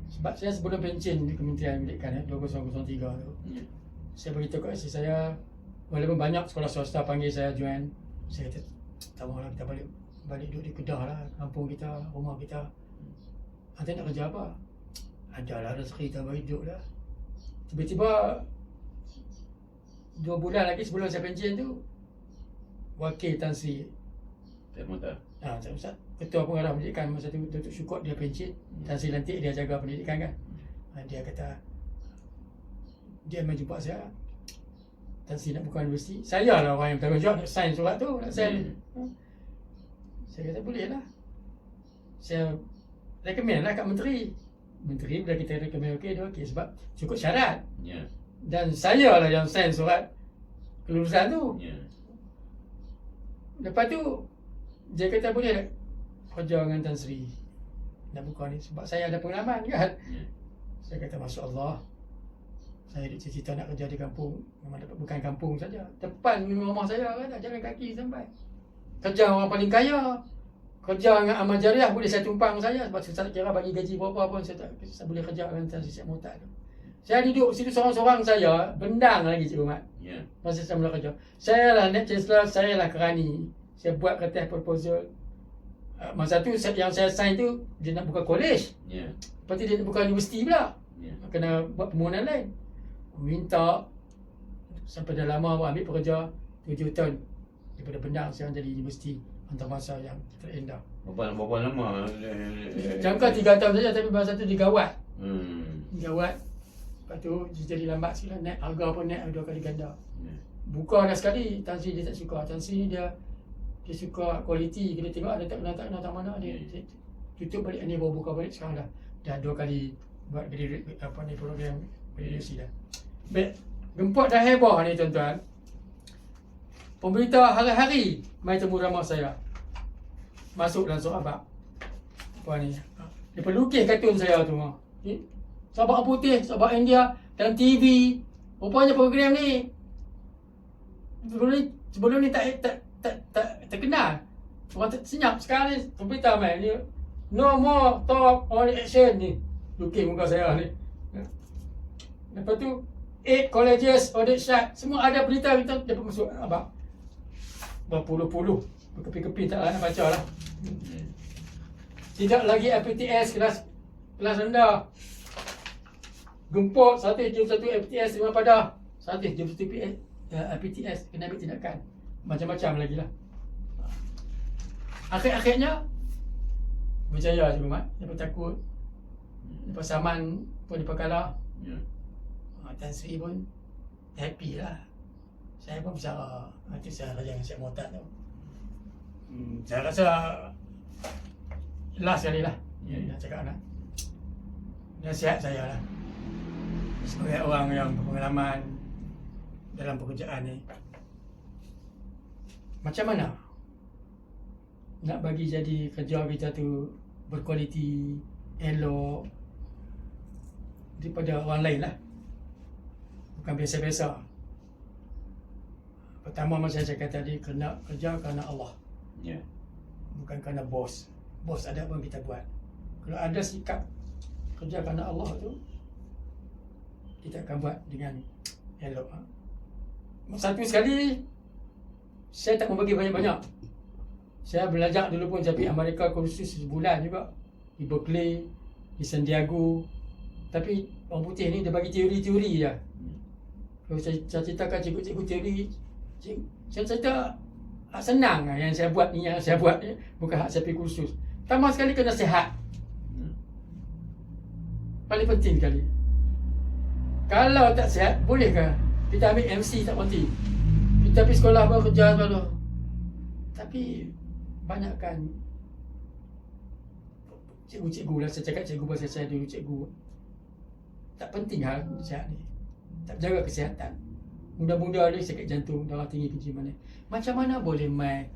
Sebab saya sebelum pencen di Kementerian Pendidikan 2003 tu, saya beritahu kat isteri saya, walaupun banyak sekolah swasta panggil saya join, saya kata tak mahulah kita balik duduk di Kedah lah, kampung kita, rumah kita. Nanti nak kerja apa? Adalah rezeki kita bagi duduk lah. Tiba-tiba 2 bulan lagi sebelum saya pencen tu, Wakil Tan Sri Syed Mohtar. Ustaz, Ketua Pengarah Pendidikan masa tu Datuk Syukur dia pencet, Tan Sri lantik dia jaga pendidikan kan. Dia kata dia main jumpa saya, Tan Sri nak buka universiti. Saya lah orang yang bertanggungjawab nak sign surat tu, nak sign. Saya kata boleh lah. Saya recommend lah kat menteri. Menteri bila kita recommend okey, dia okey sebab cukup syarat. Dan saya lah yang sign surat kelulusan tu. Lepas tu dia kata boleh tak kerja dengan Tan Sri nak buka ni sebab saya ada pengalaman kan. Saya kata Masya Allah, saya ada cita-cita nak kerja di kampung. Memang dapat bukan kampung saja, depan rumah saya kan, tak jalan kaki sampai. Kerja orang paling kaya, kerja dengan amal jariah boleh saya tumpang saya sebab saya tak kira bagi gaji berapa pun saya boleh kerja dengan Tan Sri Syed Mohtar tu. Saya duduk situ seorang-seorang saya, bendang lagi Cikgu Mat. Masa saya mula kerja, saya lah Net Chancellor, saya lah kerani. Saya buat kertas proposal. Masa tu yang saya sign tu dia nak buka college. Lepas tu dia nak buka universiti pula. Kena buat permohonan lain. Minta sampai dah lama ambil pekerja 7 tahun daripada bendang sekarang jadi universiti antarabangsa yang terendah. Berapa lama? Jangka 3 tahun saja tapi masa tu digawat. Digawat. Lepas tu dia jadi lambat sikit lah. Naik harga pun naik 2 kali ganda. Buka dah sekali, Tan Sri dia tak suka. Tan Sri dia suka kualiti. Kita tengok ada tak kena tak mana dia tutup balik ni, baru buka balik sekarang dah 2 kali buat program graduasi dah. Baik, gempak dah heboh ni tuan-tuan. Pemberita hari-hari mai temu ramah saya. Masuk dalam surat abang. Apa ni? Dia pelukis kartun saya tu. sahabat orang putih, sahabat India dalam TV. Rupanya program ni sebelum ni tak terkenal. Orang senyap sekarang ni komputer main ni. No more talk on action ni. Lukis muka saya ni. Lepas tu 8 colleges audit shut. Semua ada berita kita dapat masuk abang. Berpuluh-puluh. Berkepi-kepi tak nak baca lah. Tidak lagi LPTS kelas rendah. Gempur 171 LPTS 5 padah. 171 LPTS kena ambil tindakan. Macam-macam lagi lah. Akhir-akhirnya berjaya juga Mat. Lepas takut. Lepas Saman pun lepas kalah. Tan Sri pun happy lah. Saya pun bersyarah. Nanti saya raja dengan Syed Mu'tad tu. Saya rasa last sekali lah. Dia nak cakap lah. Nasihat saya lah. Sebagai orang yang berpengalaman dalam pekerjaan ni. Macam mana nak bagi jadi kerja kita tu berkualiti, elok daripada orang lain lah. Bukan biasa-biasa. Pertama macam saya cakap tadi, kena kerja kerana Allah. Bukan kerana bos. Bos ada pun kita buat. Kalau ada sikap kerja kerana Allah tu, kita akan buat dengan elok. Satu sekali, saya tak membagi banyak-banyak. Saya belajar dulu pun sampai Amerika kursus sebulan juga. Di Berkeley, di San Diego. Tapi orang putih ni dia bagi teori-teori je. Kalau saya ceritakan cikgu-cikgu teori, saya cerita senang lah yang saya buat ni, bukan hak saya pergi kursus. Pertama sekali kena sihat. Paling penting sekali. Kalau tak sihat, bolehkah kita ambil MC tak berhenti? Kita pergi sekolah pun kerja selalu. Tapi banyakkan cikgu-cikgu lah, saya cakap cikgu pasal saya dulu cikgu. Tak penting hal sihat ni. Tak jaga kesihatan. Muda-muda ni sakit jantung, darah tinggi, kencing manis. Macam mana boleh main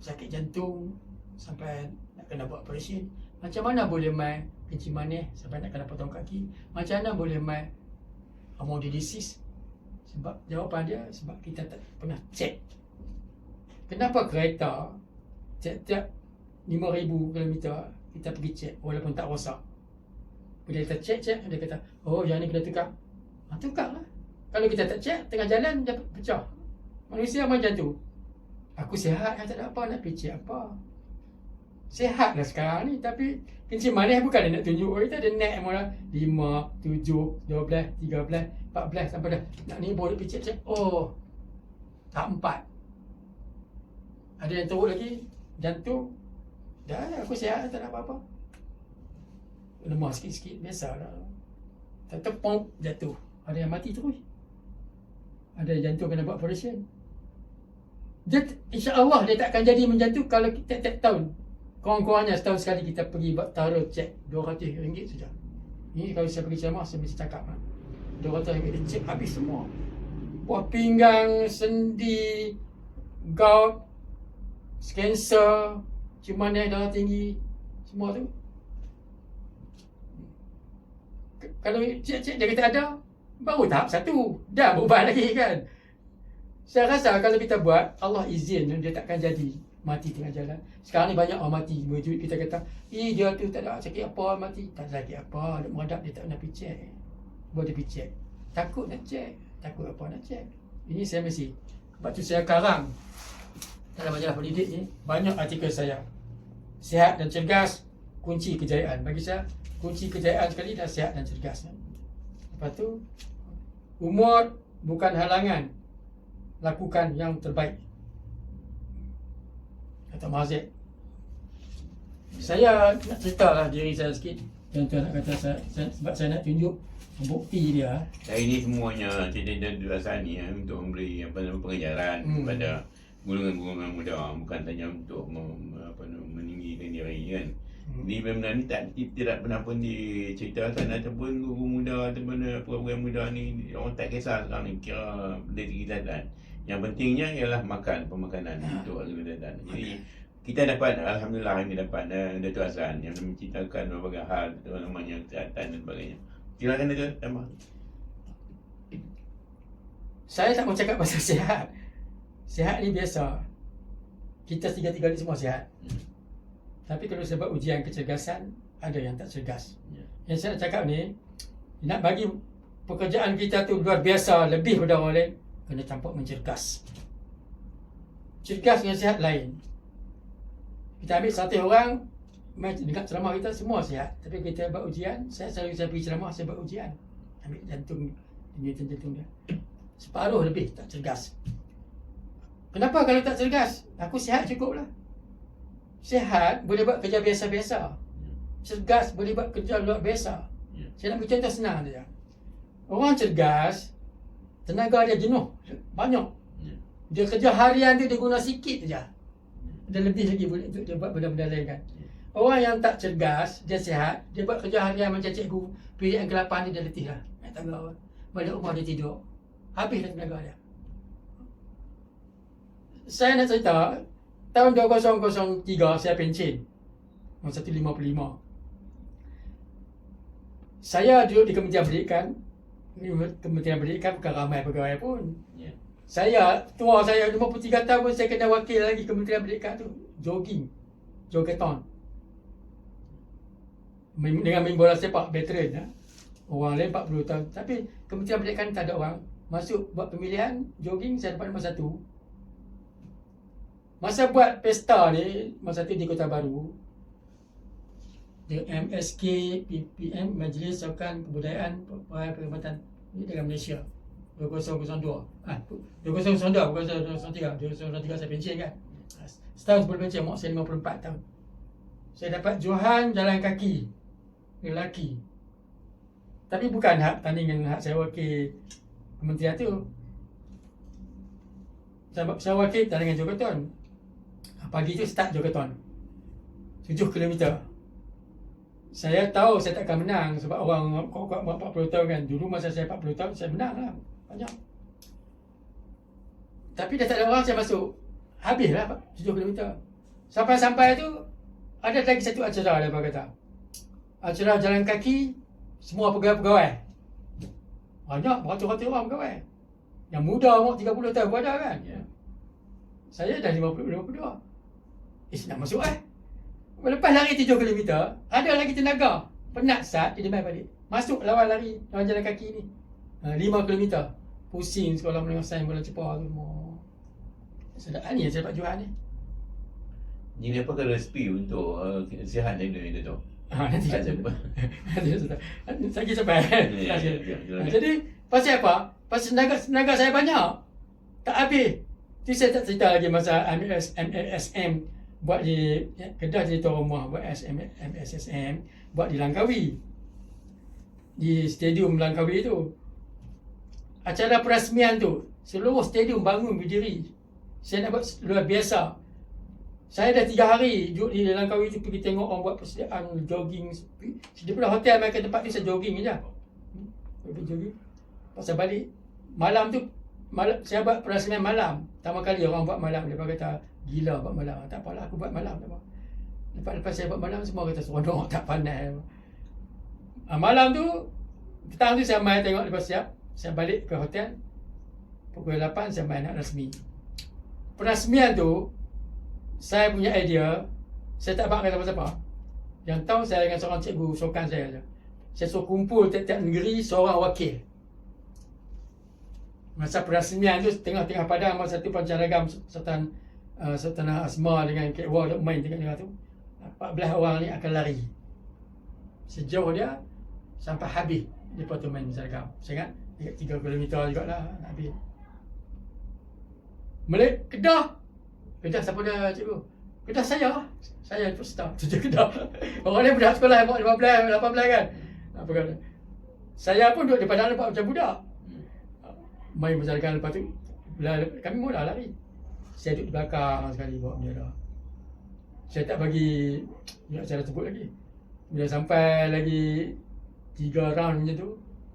sakit jantung sampai nak kena buat operation? Macam mana boleh main kencing manis sampai nak kena potong kaki? Macam mana boleh main amyloidosis? Sebab jawapan dia sebab kita tak pernah cek. Kenapa kereta tiap-tiap 5,000 km kita pergi cek walaupun tak rosak? Bila kita cek, dia kata, oh yang ni kena tukar. Tukar lah. Kalau kita tak cek, tengah jalan dia pecah. Manusia macam tu. Aku sihat, tak ada apa nak pergi cek apa. Sihat lah sekarang ni. Tapi kencing manis bukan dia nak tunjuk. Kita ada naik mula 5, 7, 12, 13, 14 sampai dah nak ni boleh pergi cek. Oh, tahap 4. Ada yang teruk lagi, jantung. Dah lah, aku sihat, tak ada apa-apa. Lemah sikit-sikit, biasalah. Tak tepung, jatuh. Ada yang mati terus. Ada yang jantung kena buat operation. Dia, insya-Allah dia tak akan jadi menjantung kalau tiap-tiap tahun. Kurang-kurangnya setahun sekali kita pergi buat taruh cek RM200 saja. Ini kalau saya pergi ceramah, saya mesti cakap RM200 dia cek habis semua. Buah pinggang, sendi, gout, kanser, ciuman darah tinggi, semua tu. Kalau cek-cek dia kata ada, baru tahap 1. Dah berubah lagi kan. Saya rasa kalau kita buat, Allah izin dia takkan jadi mati tengah jalan. Sekarang ni banyak orang mati. Berjuit kita kata, dia tu tak ada sakit apa mati. Tak ada sakit apa, ada meradap dia tak nak pergi cek. Buat dia pergi cek. Takut nak cek. Takut apa nak cek. Ini saya mesti. Sebab tu saya karang dalam majalah pendidik ni, banyak artikel saya. Sihat dan cergas, kunci kejayaan. Bagi saya, kunci kejayaan sekali dah sihat dan cergas. Lepas tu, umur bukan halangan. Lakukan yang terbaik. Kata Mahathir. Saya nak ceritalah diri saya sikit. Contoh nak kata saya sebab saya nak tunjuk bukti dia. Saya ini semuanya cerita dan durasan ni untuk memberi pengajaran kepada golongan-golongan muda, bukan hanya untuk meninggikan diri kan. Di benda ni tidak pernah pun diceritakan ataupun guru muda ataupun program muda ni orang tak kisah sekarang ni kira dari kesihatan. Yang pentingnya ialah pemakanan untuk kesihatan. Jadi kita dapat alhamdulillah ini dapat Datuk Hassan yang menceritakan berbagai hal namanya kesihatan dan sebagainya. Silakan dia tambah. Saya tak mau cakap pasal sihat. Sihat ni biasa. Kita tiga-tiga ni semua sihat. Tapi kalau sebab ujian kecergasan, ada yang tak cergas. Yang saya nak cakap ni, nak bagi pekerjaan kita tu luar biasa, lebih daripada orang lain, kena campur mencergas. Cergas dengan sihat lain. Kita ambil 100 orang, dengar ceramah kita semua sihat. Tapi kita buat ujian, saya pergi ceramah, saya buat ujian. Ambil jantung dia. Separuh lebih tak cergas. Kenapa kalau tak cergas? Aku sihat cukup lah. Sihat boleh buat kerja biasa-biasa. Cergas boleh buat kerja luar biasa. Saya nak beri contoh senang saja. Orang cergas, tenaga dia jenuh banyak. Dia kerja harian dia guna sikit saja. Ada lebih lagi boleh untuk dia buat benda-benda lain kan. Orang yang tak cergas, dia sihat, dia buat kerja harian macam cikgu, period yang ke-8 dia dah letih lah. Tak tahu. Balik rumah dia tidur. Habis dah tenaga dia. Saya nak cerita, tahun 2003 saya pencen. Masa 155. Saya duduk di Kementerian Pendidikan. Kementerian Pendidikan bukan ramai pegawai pun. Saya, tua saya 53 tahun saya kena wakil lagi Kementerian Pendidikan tu. Jogeton. Dengan main bola sepak, veteran. Orang lain 40 tahun. Tapi Kementerian Pendidikan tak ada orang. Masuk buat pemilihan, jogging saya dapat nombor 1. Masa buat pesta ni, masa tu di Kota Baru, di MSK PPM, Majlis Sukan Kebudayaan Perkhidmatan ni dalam Malaysia 2002. 2002 bukan 2003. 2003 saya pencen kan. Setahun sebelum pencen, mak saya 54 tahun. Saya dapat johan jalan kaki lelaki. Tapi bukan hak tandingan hak saya wakil kementerian tu. Saya wakil tandingan Jogeton. Pagi tu start Jogeton 7 km. Saya tahu saya tak akan menang sebab orang kuat 40 tahun kan. Dulu masa saya 40 tahun saya menang lah banyak. Tapi dah tak ada orang saya masuk. Habis lah 7 km. Sampai-sampai tu ada lagi satu acara dia kata. Acara jalan kaki semua pegawai-pegawai. Banyak beratus-ratus orang pegawai. Yang muda umur 30 tahun pun ada kan. Saya dah 52. Nak masuk Lepas lari 7 km, ada lagi tenaga. Penat sat, dia demai balik. Masuk lawan lari, lawan jalan kaki ni. 5 km. Pusing sekolah menengah sains bola cepat tu. Sedap ni yang saya dapat jual ni. Jadi apakah resipi untuk sihat dia tu? Nanti saya sampai. Jadi pasal apa? Pasal tenaga saya banyak. Tak habis. Tu saya tak cerita lagi masa MSSM buat di Kedah, jadi tuan rumah buat MSSM buat di Langkawi. Di stadium Langkawi tu. Acara perasmian tu, seluruh stadium bangun berdiri. Saya nak buat luar biasa. Saya dah 3 hari duduk di Langkawi tu pergi tengok orang buat persediaan jogging. Daripada hotel main ke tempat ni saya jogging je. Jogging. Pasal balik malam tu saya buat perasmian malam. Pertama kali orang buat malam. Dia kata gila buat malam. Tak apalah aku buat malam. Lepas saya buat malam semua kata seronok tak pandai. Malam tu petang tu saya main tengok lepas siap. Saya balik ke hotel. Pukul 8 saya main nak rasmi. Perasmian tu saya punya idea. Saya tak bak kata siapa. Yang tahu saya dengan seorang cikgu sukan saya je. Saya suruh kumpul tiap-tiap negeri seorang wakil. Masa perasmian tu tengah-tengah padang masa tu pancaragam Sultanah Asma dengan Kek Wah duk main tengah tu. 14 orang ni akan lari. Sejauh dia sampai habis depa tu main pancaragam. Saya ingat 3 km jugalah habis. Kedah siapa dia cikgu? Kedah saya peserta tujuh Kedah. Orang lain budak sekolah 15, 18 kan. Apa kata? Saya pun duduk di padang nampak macam budak. Main berjalan lepas tu kami mula lari. Saya duduk di belakang sekali bawa bendera. Saya tak bagi acara sebut lagi. Bila sampai lagi 3 round macam tu,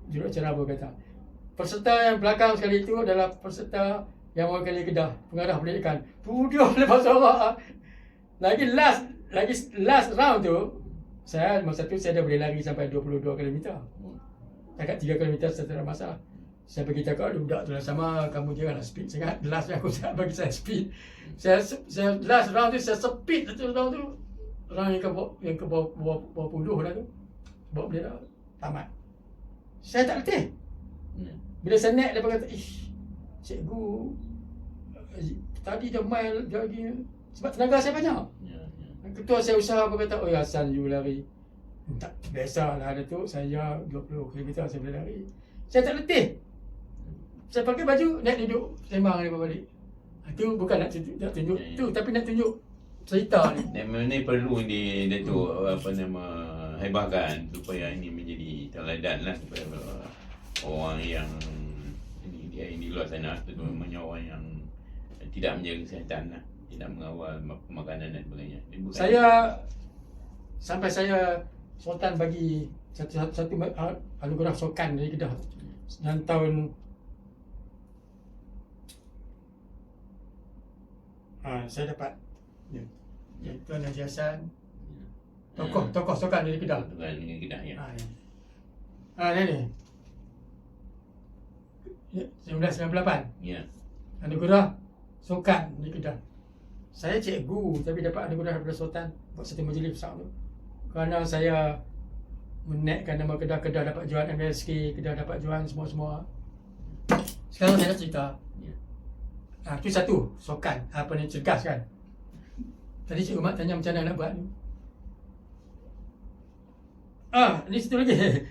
juruacara berkata, peserta yang belakang sekali itu adalah peserta yang mewakili Kedah, pengarah pendidikan. Budak lepas sorak. Lagi last round tu, masa tu saya dah boleh lari sampai 22 km. Dekat 3 km saya tak ada masalah. Saya bagi tahu budak tu lah, sama kamu janganlah speed sangat. Last yang aku tak bagi saya speed. Saya last round tu saya speed satu round tu. Orang yang ke bawah puluh dah tu. Bawa dia dah tamat. Saya tak letih. Bila saya naik dia kata, cikgu tadi dah mile dia lagi sebab tenaga saya banyak. Ketua saya usaha berkata, oh ya Hassan you lari. Tak biasalah ada tu saya 20 km saya boleh lari. Saya tak letih. Saya pakai baju naik duduk sembang dia balik. Itu bukan nak tunjuk tu tapi nak tunjuk cerita ni. Ni perlu Datuk hebahkan supaya ini menjadi teladan lah kepada orang yang di luar sana, terutamanya orang yang tidak menjaga kesihatan lah, tidak mengawal makanan dan sebagainya. Sampai saya Sultan bagi satu anugerah sokan dari Kedah dalam tahun saya dapat Tuan Haji Hassan tokoh sokan dari Kedah. Sokan dari Kedah ya. Ni 1998. Ya. Anugerah sokan dari Kedah. Saya cikgu tapi dapat anugerah daripada Sultan buat satu majlis besar tu. Kerana saya menaikkan nama Kedah, Kedah dapat jual MSK, Kedah dapat jual semua-semua. Sekarang saya nak cerita. Itu satu, sokan, apa ni, cergas kan. Tadi Cikgu Mat tanya macam mana nak buat ni. Ni satu lagi.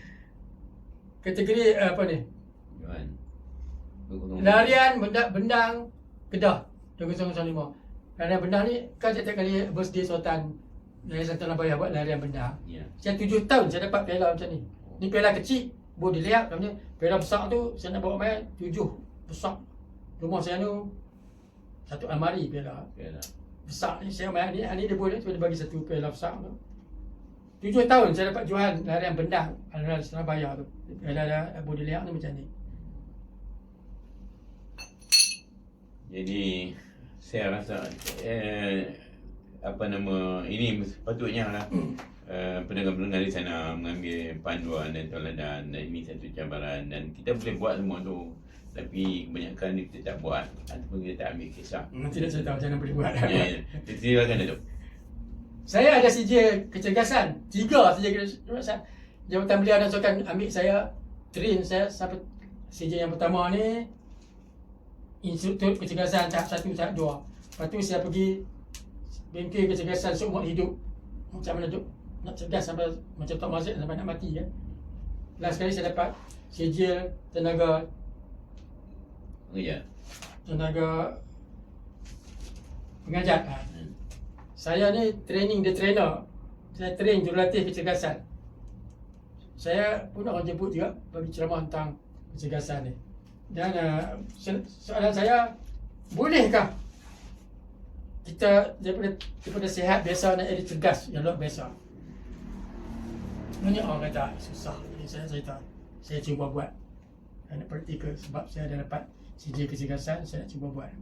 Kategori apa ni? Larian bendang Kedah 2005. Larian bendang ni kan setiap kali birthday Sultan Yayasan Tanah Bayar buat larian bendang. Saya 7 tahun saya dapat piala macam ni. Ni piala kecil, boleh dilihat namanya. Piala besar tu saya nak bawa main 7 besar. Rumah saya tu satu almari piala besar ni saya main ni dia boleh tu dia bagi satu piala besar tu. 7 tahun saya dapat jual larian bendang Alhamdulillah Tanah Bayar tu. Piala boleh dilihat tu macam ni. Jadi saya rasa ini sepatutnya lah pendengar-pendengar di sana mengambil panduan dan teladan, dan ini satu cabaran dan kita boleh buat semua tu, tapi kebanyakan ni kita tak buat ataupun kita tak ambil kisah. Nanti nak cerita macam mana boleh buat. Silakan Datuk. Saya ada CJ kecergasan 3 CJ kecergasan. Jabatan Belia dan Sokan ambil saya, train saya sampai CJ yang pertama ni instruktur kecergasan tahap 1, tahap 2. Lepas tu saya pergi bengkel kecergasan seumur hidup. Macam mana duk nak cergas sampai macam Tok Mazid sampai nak mati kan. Last sekali saya dapat sijil tenaga pengajar. Saya ni training the trainer. Saya train jurulatih kecergasan. Saya pun orang jemput juga bagi ceramah tentang kecergasan ni. Dan soalan saya, bolehkah kita daripada sihat biasa nak jadi cergas yang luar biasa? Banyak orang kata susah. Jadi saya cerita, saya cuba buat. Saya nak praktikal sebab saya dah dapat CJ kecergasan, saya nak cuba buat.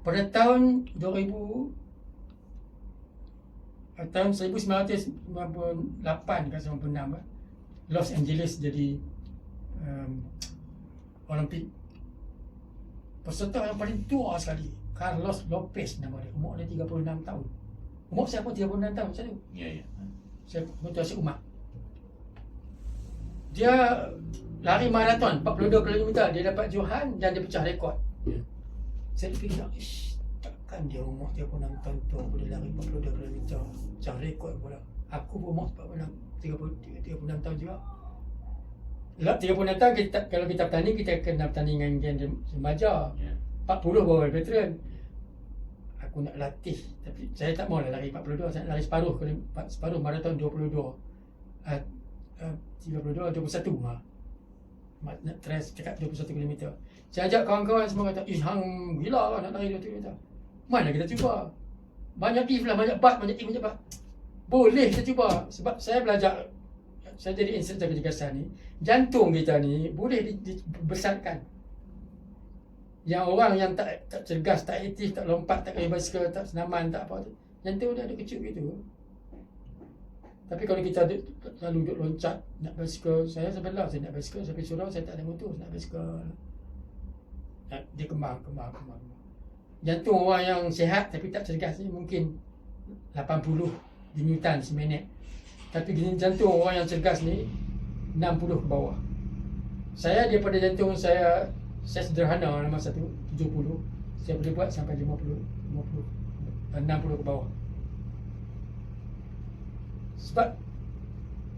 Pada tahun 1998 ke 96, Los Angeles jadi Olimpik. Peserta yang paling tua sekali, Carlos Lopez nama dia. Umur dia 36 tahun. Umur saya pun 36 tahun macam tu. Ya. Saya Tuan Umar. Dia lari maraton 42 km, dia dapat johan dan dia pecah rekod. Saya fikir, takkan dia umur 36 tahun tu boleh lari 42 km, pecah rekod pula. Aku berumur 36 tahun juga. 36 tahun kalau kita bertanding, kita kena bertanding dengan geng remaja. 40 baru veteran. Aku nak latih, tapi saya tak mahu lari 42, saya nak lari separuh maraton 22. 21 nak try cakap 21 km. Saya ajak kawan-kawan semua kata, hang gila lah nak lari 20 km. Mana kita cuba? Banyak if lah, banyak bat, banyak bat. Boleh kita cuba. Sebab saya belajar, saya jadi instruktur kecergasan ni, jantung kita ni boleh dibesarkan. Yang orang yang tak cergas, tak aktif, tak lompat, tak kaya basikal, tak senaman, tak apa tu, jantung dia ada kecil gitu. Tapi kalau kita lalu duduk loncat nak basikal, saya sebelah saya nak basikal sampai surau, saya tak ada motor, nak basikal. Dia kembang. Jantung orang yang sihat tapi tak cergas ni mungkin 80 denyutan seminit. Tapi jantung orang yang cergas ni 60 ke bawah. Saya daripada jantung saya sederhana masa tu 70. Saya boleh buat sampai 50, 60 ke bawah. Sebab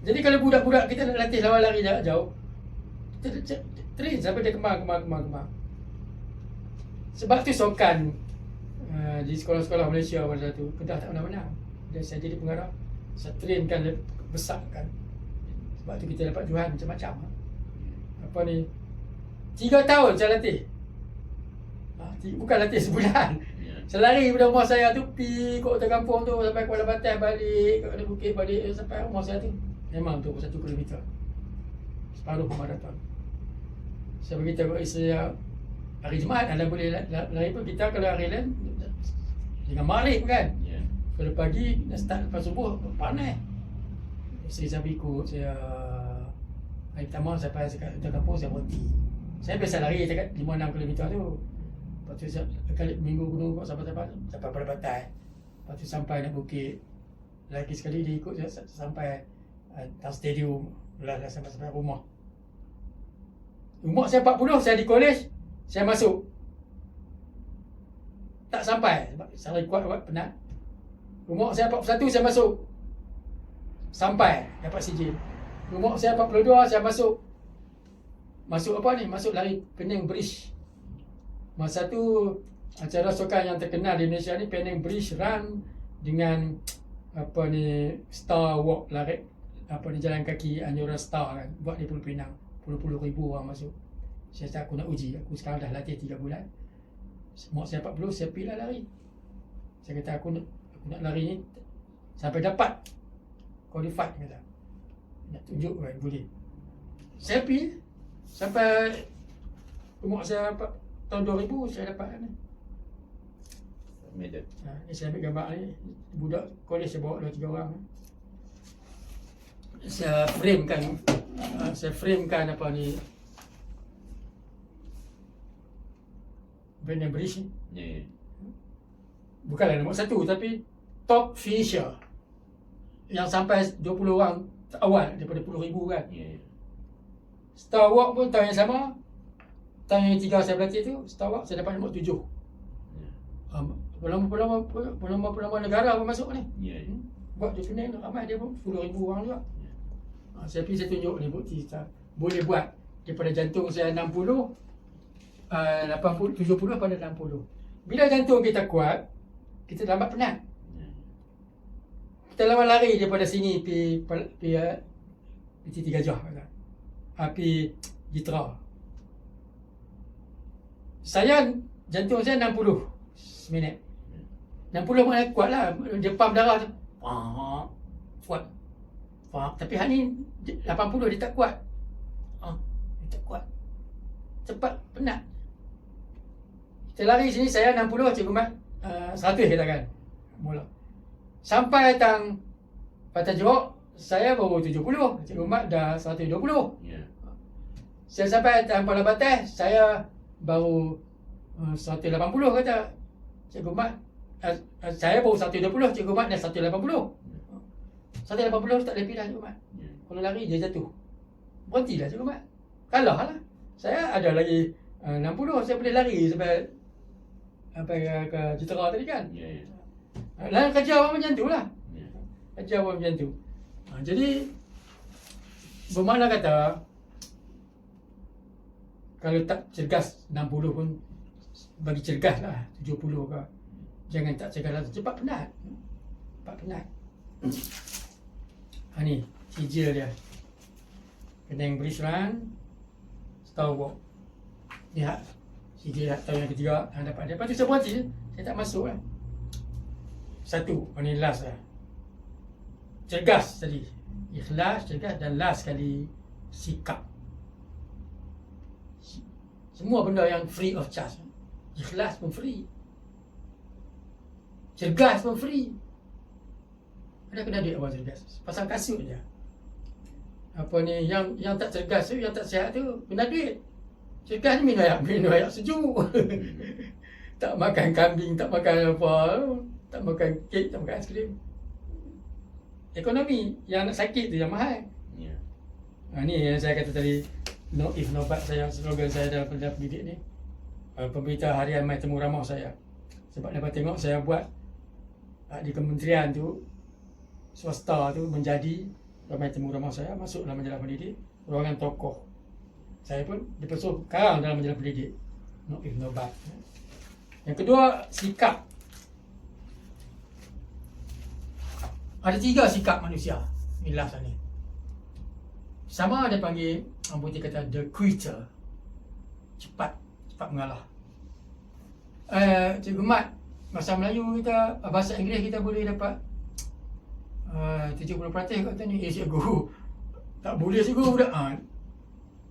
jadi kalau budak-budak kita nak latih lawan lari jarak jauh, kita train sampai dia kemar. Sebab tu Sokan di sekolah-sekolah Malaysia pada tu Kedah tak menang-menang. Dan saya jadi pengarah, saya trainkan, besarkan. Sebab tu kita dapat jualan macam-macam. Apa ni, 3 tahun saya latih. Bukan latih sebulan. Saya lari dari rumah saya tu pergi ke hotel kampung tu sampai Kuala Batam, balik ke Bukit, balik sampai rumah saya tu. Memang tu 1 kilometer. Separuh maraton. Saya beritahu kepada isteri saya, hari Jumaat anda boleh lari pun. Kita kalau hari lain dengan maghrib kan. Kalau pagi nak start lepas subuh panas. Isteri saya ikut. Saya hari pertama sampai hotel kampung saya berhenti. Saya biasa lari dekat 5-6 kilometer tu. Lepas tu sekali minggu gunung kot sampai pada batai. Lepas tu sampai nak bukit. Lagi sekali dia ikut saya sampai dalam stadium. Lah sampai rumah. Umur saya 40, saya di kolej, saya masuk. Tak sampai sebab saya kuat penat. Umur saya 41, saya masuk. Sampai dapat sijil. Umur saya 42, saya masuk. Masuk apa ni? Masuk lari Penang Bridge. Masa tu acara sukan yang terkenal di Malaysia ni Penang Bridge Run dengan apa ni Star Walk, lari apa ni jalan kaki anjuran Star kan, buat di Pulau Pinang. Puluh ribu orang masuk. Saya cakap aku nak uji. Aku sekarang dah latih 3 bulan. Umur saya 40, saya pergi lah lari. Saya kata aku nak lari ni sampai dapat qualified, kata. Nak tunjuk kan boleh. Saya pergi sampai umur saya tahun 2000 saya dapat ni. Medal. Ni saya ambil gambar ni. Budak kolej saya bawa 2-3 orang. Saya framekan apa ni Penang Bridge ni. Bukanlah nombor 1 tapi top finisher yang sampai 20 orang awal daripada 10,000 kan. Star Walk pun tahun yang sama. Tahun yang 3 saya berlatih tu, Star Walk saya dapat nombor 7. Pelama negara pun masuk ni. Buat di Penang ramai dia pun 10,000 orang juga. Saya pergi, saya tunjuk ni bukti kita boleh buat daripada jantung saya 60, 80, 70 pada 60. Bila jantung kita kuat, kita lambat penat. Kita lama lari daripada sini pergi Peti Gajah kata. Pergi Jitra. Saya jantung saya 60 seminit. 60 mana kuat lah. Dia pump darah tu. Kuat. Tapi hal ni 80 dia tak kuat. Dia tak kuat. Cepat, penat. Kita lari sini saya 60, Cikgu Mat 100 katakan. Mula. Sampai datang Pantai Johor, saya baru 70. Cikgu Mat dah 120. Saya sampai datang Kuala Batam, saya baru 180 kata. Cikgu Mat saya baru 120, Cikgu Mat dah 180. 180 tak lebih dah Cikgu Mat. Kalau lari dia jatuh. Berhentilah Cikgu Mat. Kalah lah. Saya ada lagi 60, saya boleh lari sampai ke Jitera tadi kan. Lain kerja orang macam tu lah. Kerja orang macam tu. Jadi bermakna kata kalau tak cergas 60 pun bagi cergas lah 70 ke. Jangan tak cergas lah, cepat penat. Ni sijil dia. Penang Bridge Run, Star Walk. Lihat sijil tahun yang ketiga yang dapat dia. Lepas tu saya berhenti, saya tak masuk lah. 1, ni last lah. Cergas tadi. Ikhlas, cergas dan last sekali sikap. Semua benda yang free of charge. Ikhlas pun free. Cergas pun free. Ada kena duit orang cergas. Pasal kasut je. Apa ni, yang tak cergas tu, yang tak sihat tu, kena duit. Cergas ni minum air sejuk. Tak makan kambing, tak makan apa, tak makan kek, tak makan aiskrim. Ekonomi, yang nak sakit tu yang mahal. Ya. Ni yang saya kata tadi, no if no but, saya slogan saya dalam pendidik ni. Pemberita harian mai temu ramah saya. Sebab dapat tengok saya buat di kementerian tu, swasta tu menjadi ramai temu ramah saya, masuk dalam majalah pendidik, ruangan tokoh. Saya pun dipesuh sekarang dalam majalah pendidik. No if no but. Yang kedua, sikap. Ada 3 sikap manusia. Ni last ni. Sama ada panggil, orang putih kata the quitter. Cepat mengalah. Cikgu Mat, bahasa Melayu kita, bahasa Inggeris kita boleh dapat 70% kata ni. Cikgu, tak boleh cikgu budak.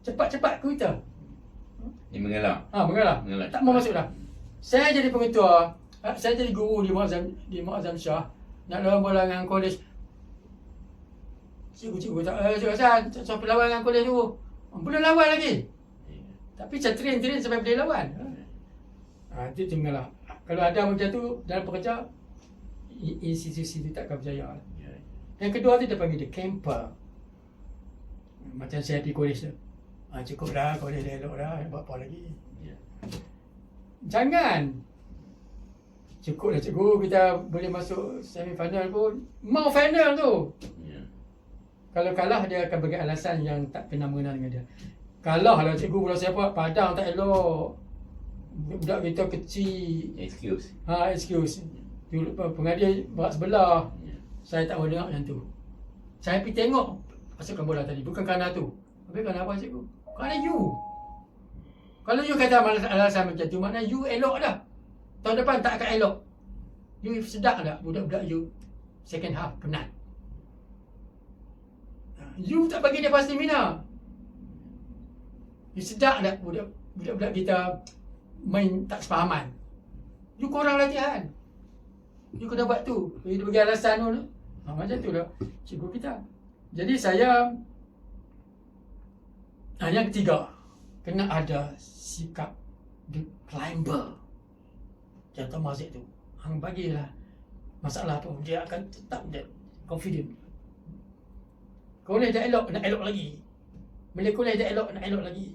Cepat quitter. Dia mengalah. Mengalah. Tak mau masuk dah. Saya jadi pengetua, saya jadi guru di Muazzam Shah. Nak lawan bola dengan kolej. Cikgu tak, cikgu Hasan, siapa lawan dengan kolej tu? Belum lawan lagi. Tapi saya train sampai boleh lawan. Itu mengalah. Kalau ada macam tu dalam pekerja, institusi itu takkan berjaya. Yang kedua tu dia panggil dia camper. Macam saya pergi kolej tu. Cukup dah, kolej dah elok dah, buat apa lagi? Jangan. Cukup dah cikgu, kita boleh masuk semi final pun. Mau final tu. Kalau kalah, dia akan bagi alasan yang tak kena mengena dengan dia. Kalah lah cikgu, kalau siapa Padang tak elok. Budak kita kecil. Excuse. Excuse. Pengadir berat sebelah. Saya tak mau dengar macam tu. Saya pergi tengok pasukan bola tadi. Bukan kerana tu. Tapi kerana apa cikgu? Kerana you. Kalau you kata alasan macam tu, maknanya you elok dah. Tahun depan tak akan elok. You sedap tak budak-budak you second half penat. You tak bagi dia pasti mina. You sedap tak budak-budak kita main tak sepahaman. You kurang latihan. You kena buat tu. You bagi alasan tu. Macam tu lah cikgu kita. Jadi saya, yang ketiga, kena ada sikap the climber. Contoh Mazik tu, hang bagilah masalah tu, dia akan tetap dia confident. Kolej dah elok, nak elok lagi. Bila kolej dah elok, nak elok lagi.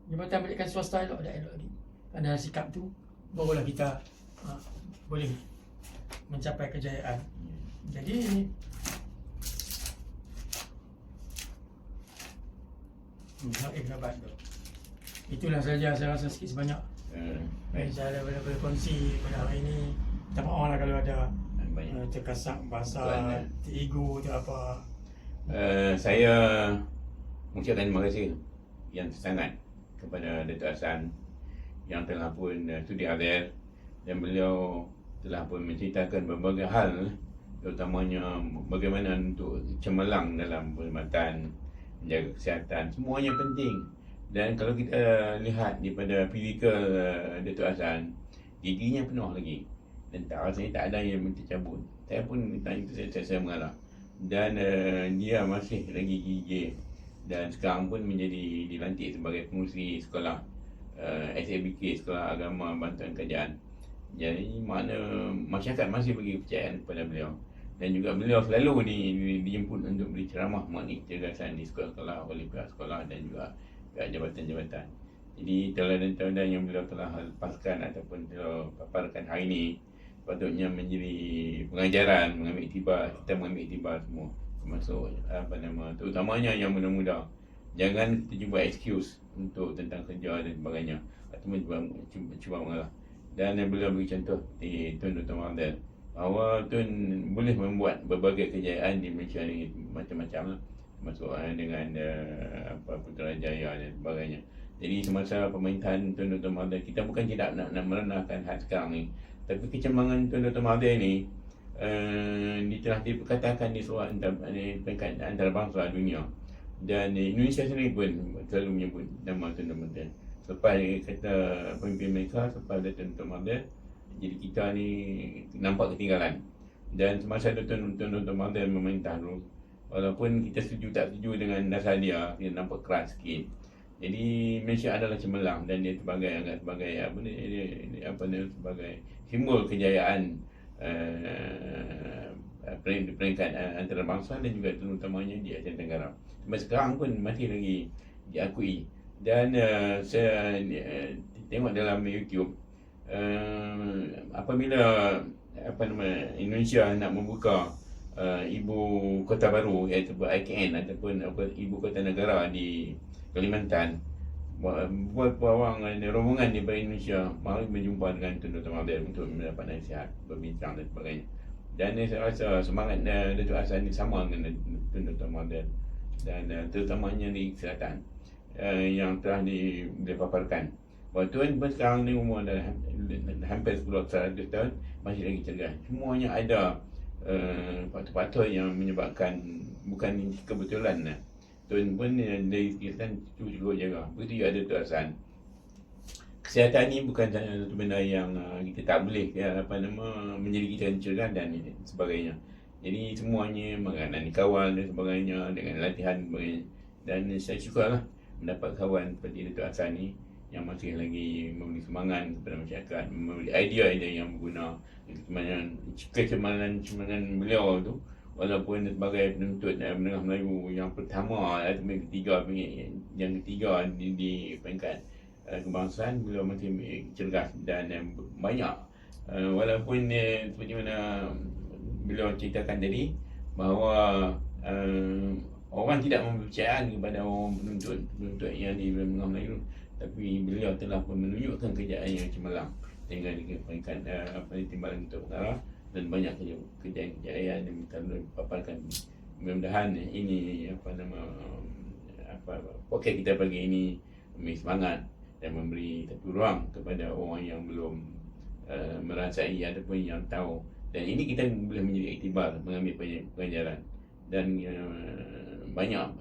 Jabatan pendidikan swasta elok, dah elok lagi. Kerana sikap tu, barulah kita boleh mencapai kejayaan. Jadi itulah saja saya rasa sikit sebanyak. Baik, saya boleh kongsi pada hari ini. Minta maaf lah kalau ada terkesak bahasa ego tu apa. Saya mengucapkan terima kasih yang sangat kepada Datuk Hasan yang telah pun sudi hadir, dan beliau telah pun menceritakan berbagai hal, terutamanya bagaimana untuk cemerlang dalam perkhidmatan, menjaga kesihatan, semuanya penting. Dan kalau kita lihat daripada fizikal Datuk Hasan, giginya penuh lagi, dan rasanya tak ada yang tercabut. Saya pun tanya itu, saya mengalah. Dan dia masih lagi gigih, dan sekarang pun menjadi dilantik sebagai pengurusi sekolah SABK, Sekolah Agama Bantuan Kerajaan. Jadi mana masyarakat masih bagi kepercayaan kepada beliau, dan juga beliau selalu dijemput untuk beri ceramah mengenai kecergasan di sekolah-sekolah oleh pihak sekolah dan juga pihak jabatan-jabatan. Jadi tauladan-tauladan yang beliau telah lepaskan ataupun beliau paparkan hari ini patutnya menjadi pengajaran, mengambil iktibar, kita mengambil iktibar semua, termasuk terutamanya yang muda-muda. Jangan kita cuba excuse untuk tentang kerja dan sebagainya, ataupun cuba mengalah. Dan beliau beri contoh di Tun Dr. Mahathir bahawa Tun boleh membuat berbagai kejayaan di Malaysia ini macam-macam lah, termasuk dengan Putrajaya dan sebagainya. Jadi semasa pemerintahan Tun Dr. Mahathir, kita bukan tidak nak merendahkan hal sekarang ni, tapi kecembangan Tun Dr. Mahathir ni telah diperkatakan di surat peringkat antarabangsa dunia, dan Indonesia sendiri pun selalu menyebut nama Tun Dr. Mahathir. Selepas kata pemimpin mereka, selepas Tun Dr. Mahathir, jadi kita ni nampak ketinggalan. Dan semasa Tuan Mahathir memerintah dulu, walaupun kita setuju tak setuju dengan dasar dia nampak keras sikit. Jadi Malaysia adalah cemerlang dan dia sebagai apa ni, sebagai simbol kejayaan peringkat antarabangsa dan juga terutamanya di Asia Tenggara. Sampai sekarang pun masih lagi diakui. Dan saya tengok dalam YouTube, apabila Indonesia nak membuka ibu kota baru iaitu IKN ataupun ibu kota negara di Kalimantan, buat rombongan daripada Indonesia mari berjumpa dengan Tun Dr. Mahathir untuk mendapat nasihat, berbincang dan sebagainya. Dan saya rasa semangat Datuk Hassan ini sama dengan Tun Dr. Mahathir, dan terutamanya di kesihatan yang telah dipaparkan. Bahawa Tuan pun sekarang ni umur dah hampir 100 tahun, masih lagi cergas. Semuanya ada faktor-faktor yang menyebabkan, bukan kebetulan lah. Tuan pun dari kesihatan cukup jaga. Begitu juga ada Datuk Hassan. Kesihatan ni bukan satu benda yang kita tak boleh menjadi kita cergas dan sebagainya. Jadi semuanya makanan dikawal dan sebagainya dengan latihan dan sebagainya. Dan saya syukurlah mendapat kawan seperti Datuk Hassan ni yang masih lagi memberi semangat kepada masyarakat, memberi idea-idea yang berguna. Kecemaran beliau tu, walaupun sebagai penuntut menengah Melayu yang pertama atau yang ketiga di peringkat kebangsaan, beliau masih cergas dan banyak, walaupun seperti mana beliau ceritakan tadi bahawa orang tidak mempercayaan kepada orang penuntut yang di menengah Melayu, tapi beliau telah menunjukkan kejayaan yang cemerlang sehingga di peringkat timbalan untuk perkara dan banyak kejayaan yang telah dipaparkan. Mudah-mudahan ini podcast kita pagi ini memberi semangat dan memberi satu ruang kepada orang yang belum merasai ataupun yang tahu, dan ini kita boleh menjadi iktibar mengambil pengajaran. Dan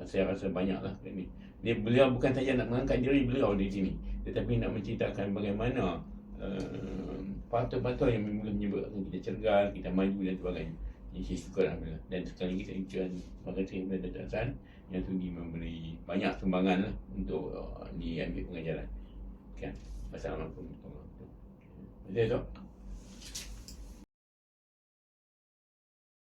saya rasa banyaklah ini. Beliau bukan saja nak mengangkat diri beliau di sini, tetapi nak menceritakan bagaimana faktor-faktor yang boleh menyebabkan kita cergas, kita maju dan sebagainya. Jadi saya syukur alhamdulillah. Dan sekali lagi saya ucapkan terima kasih kepada Datuk Hassan yang sudi memberi banyak sumbangan lah untuk diambil pengajaran. Okay. Wassalamualaikum warahmatullahi wabarakatuh.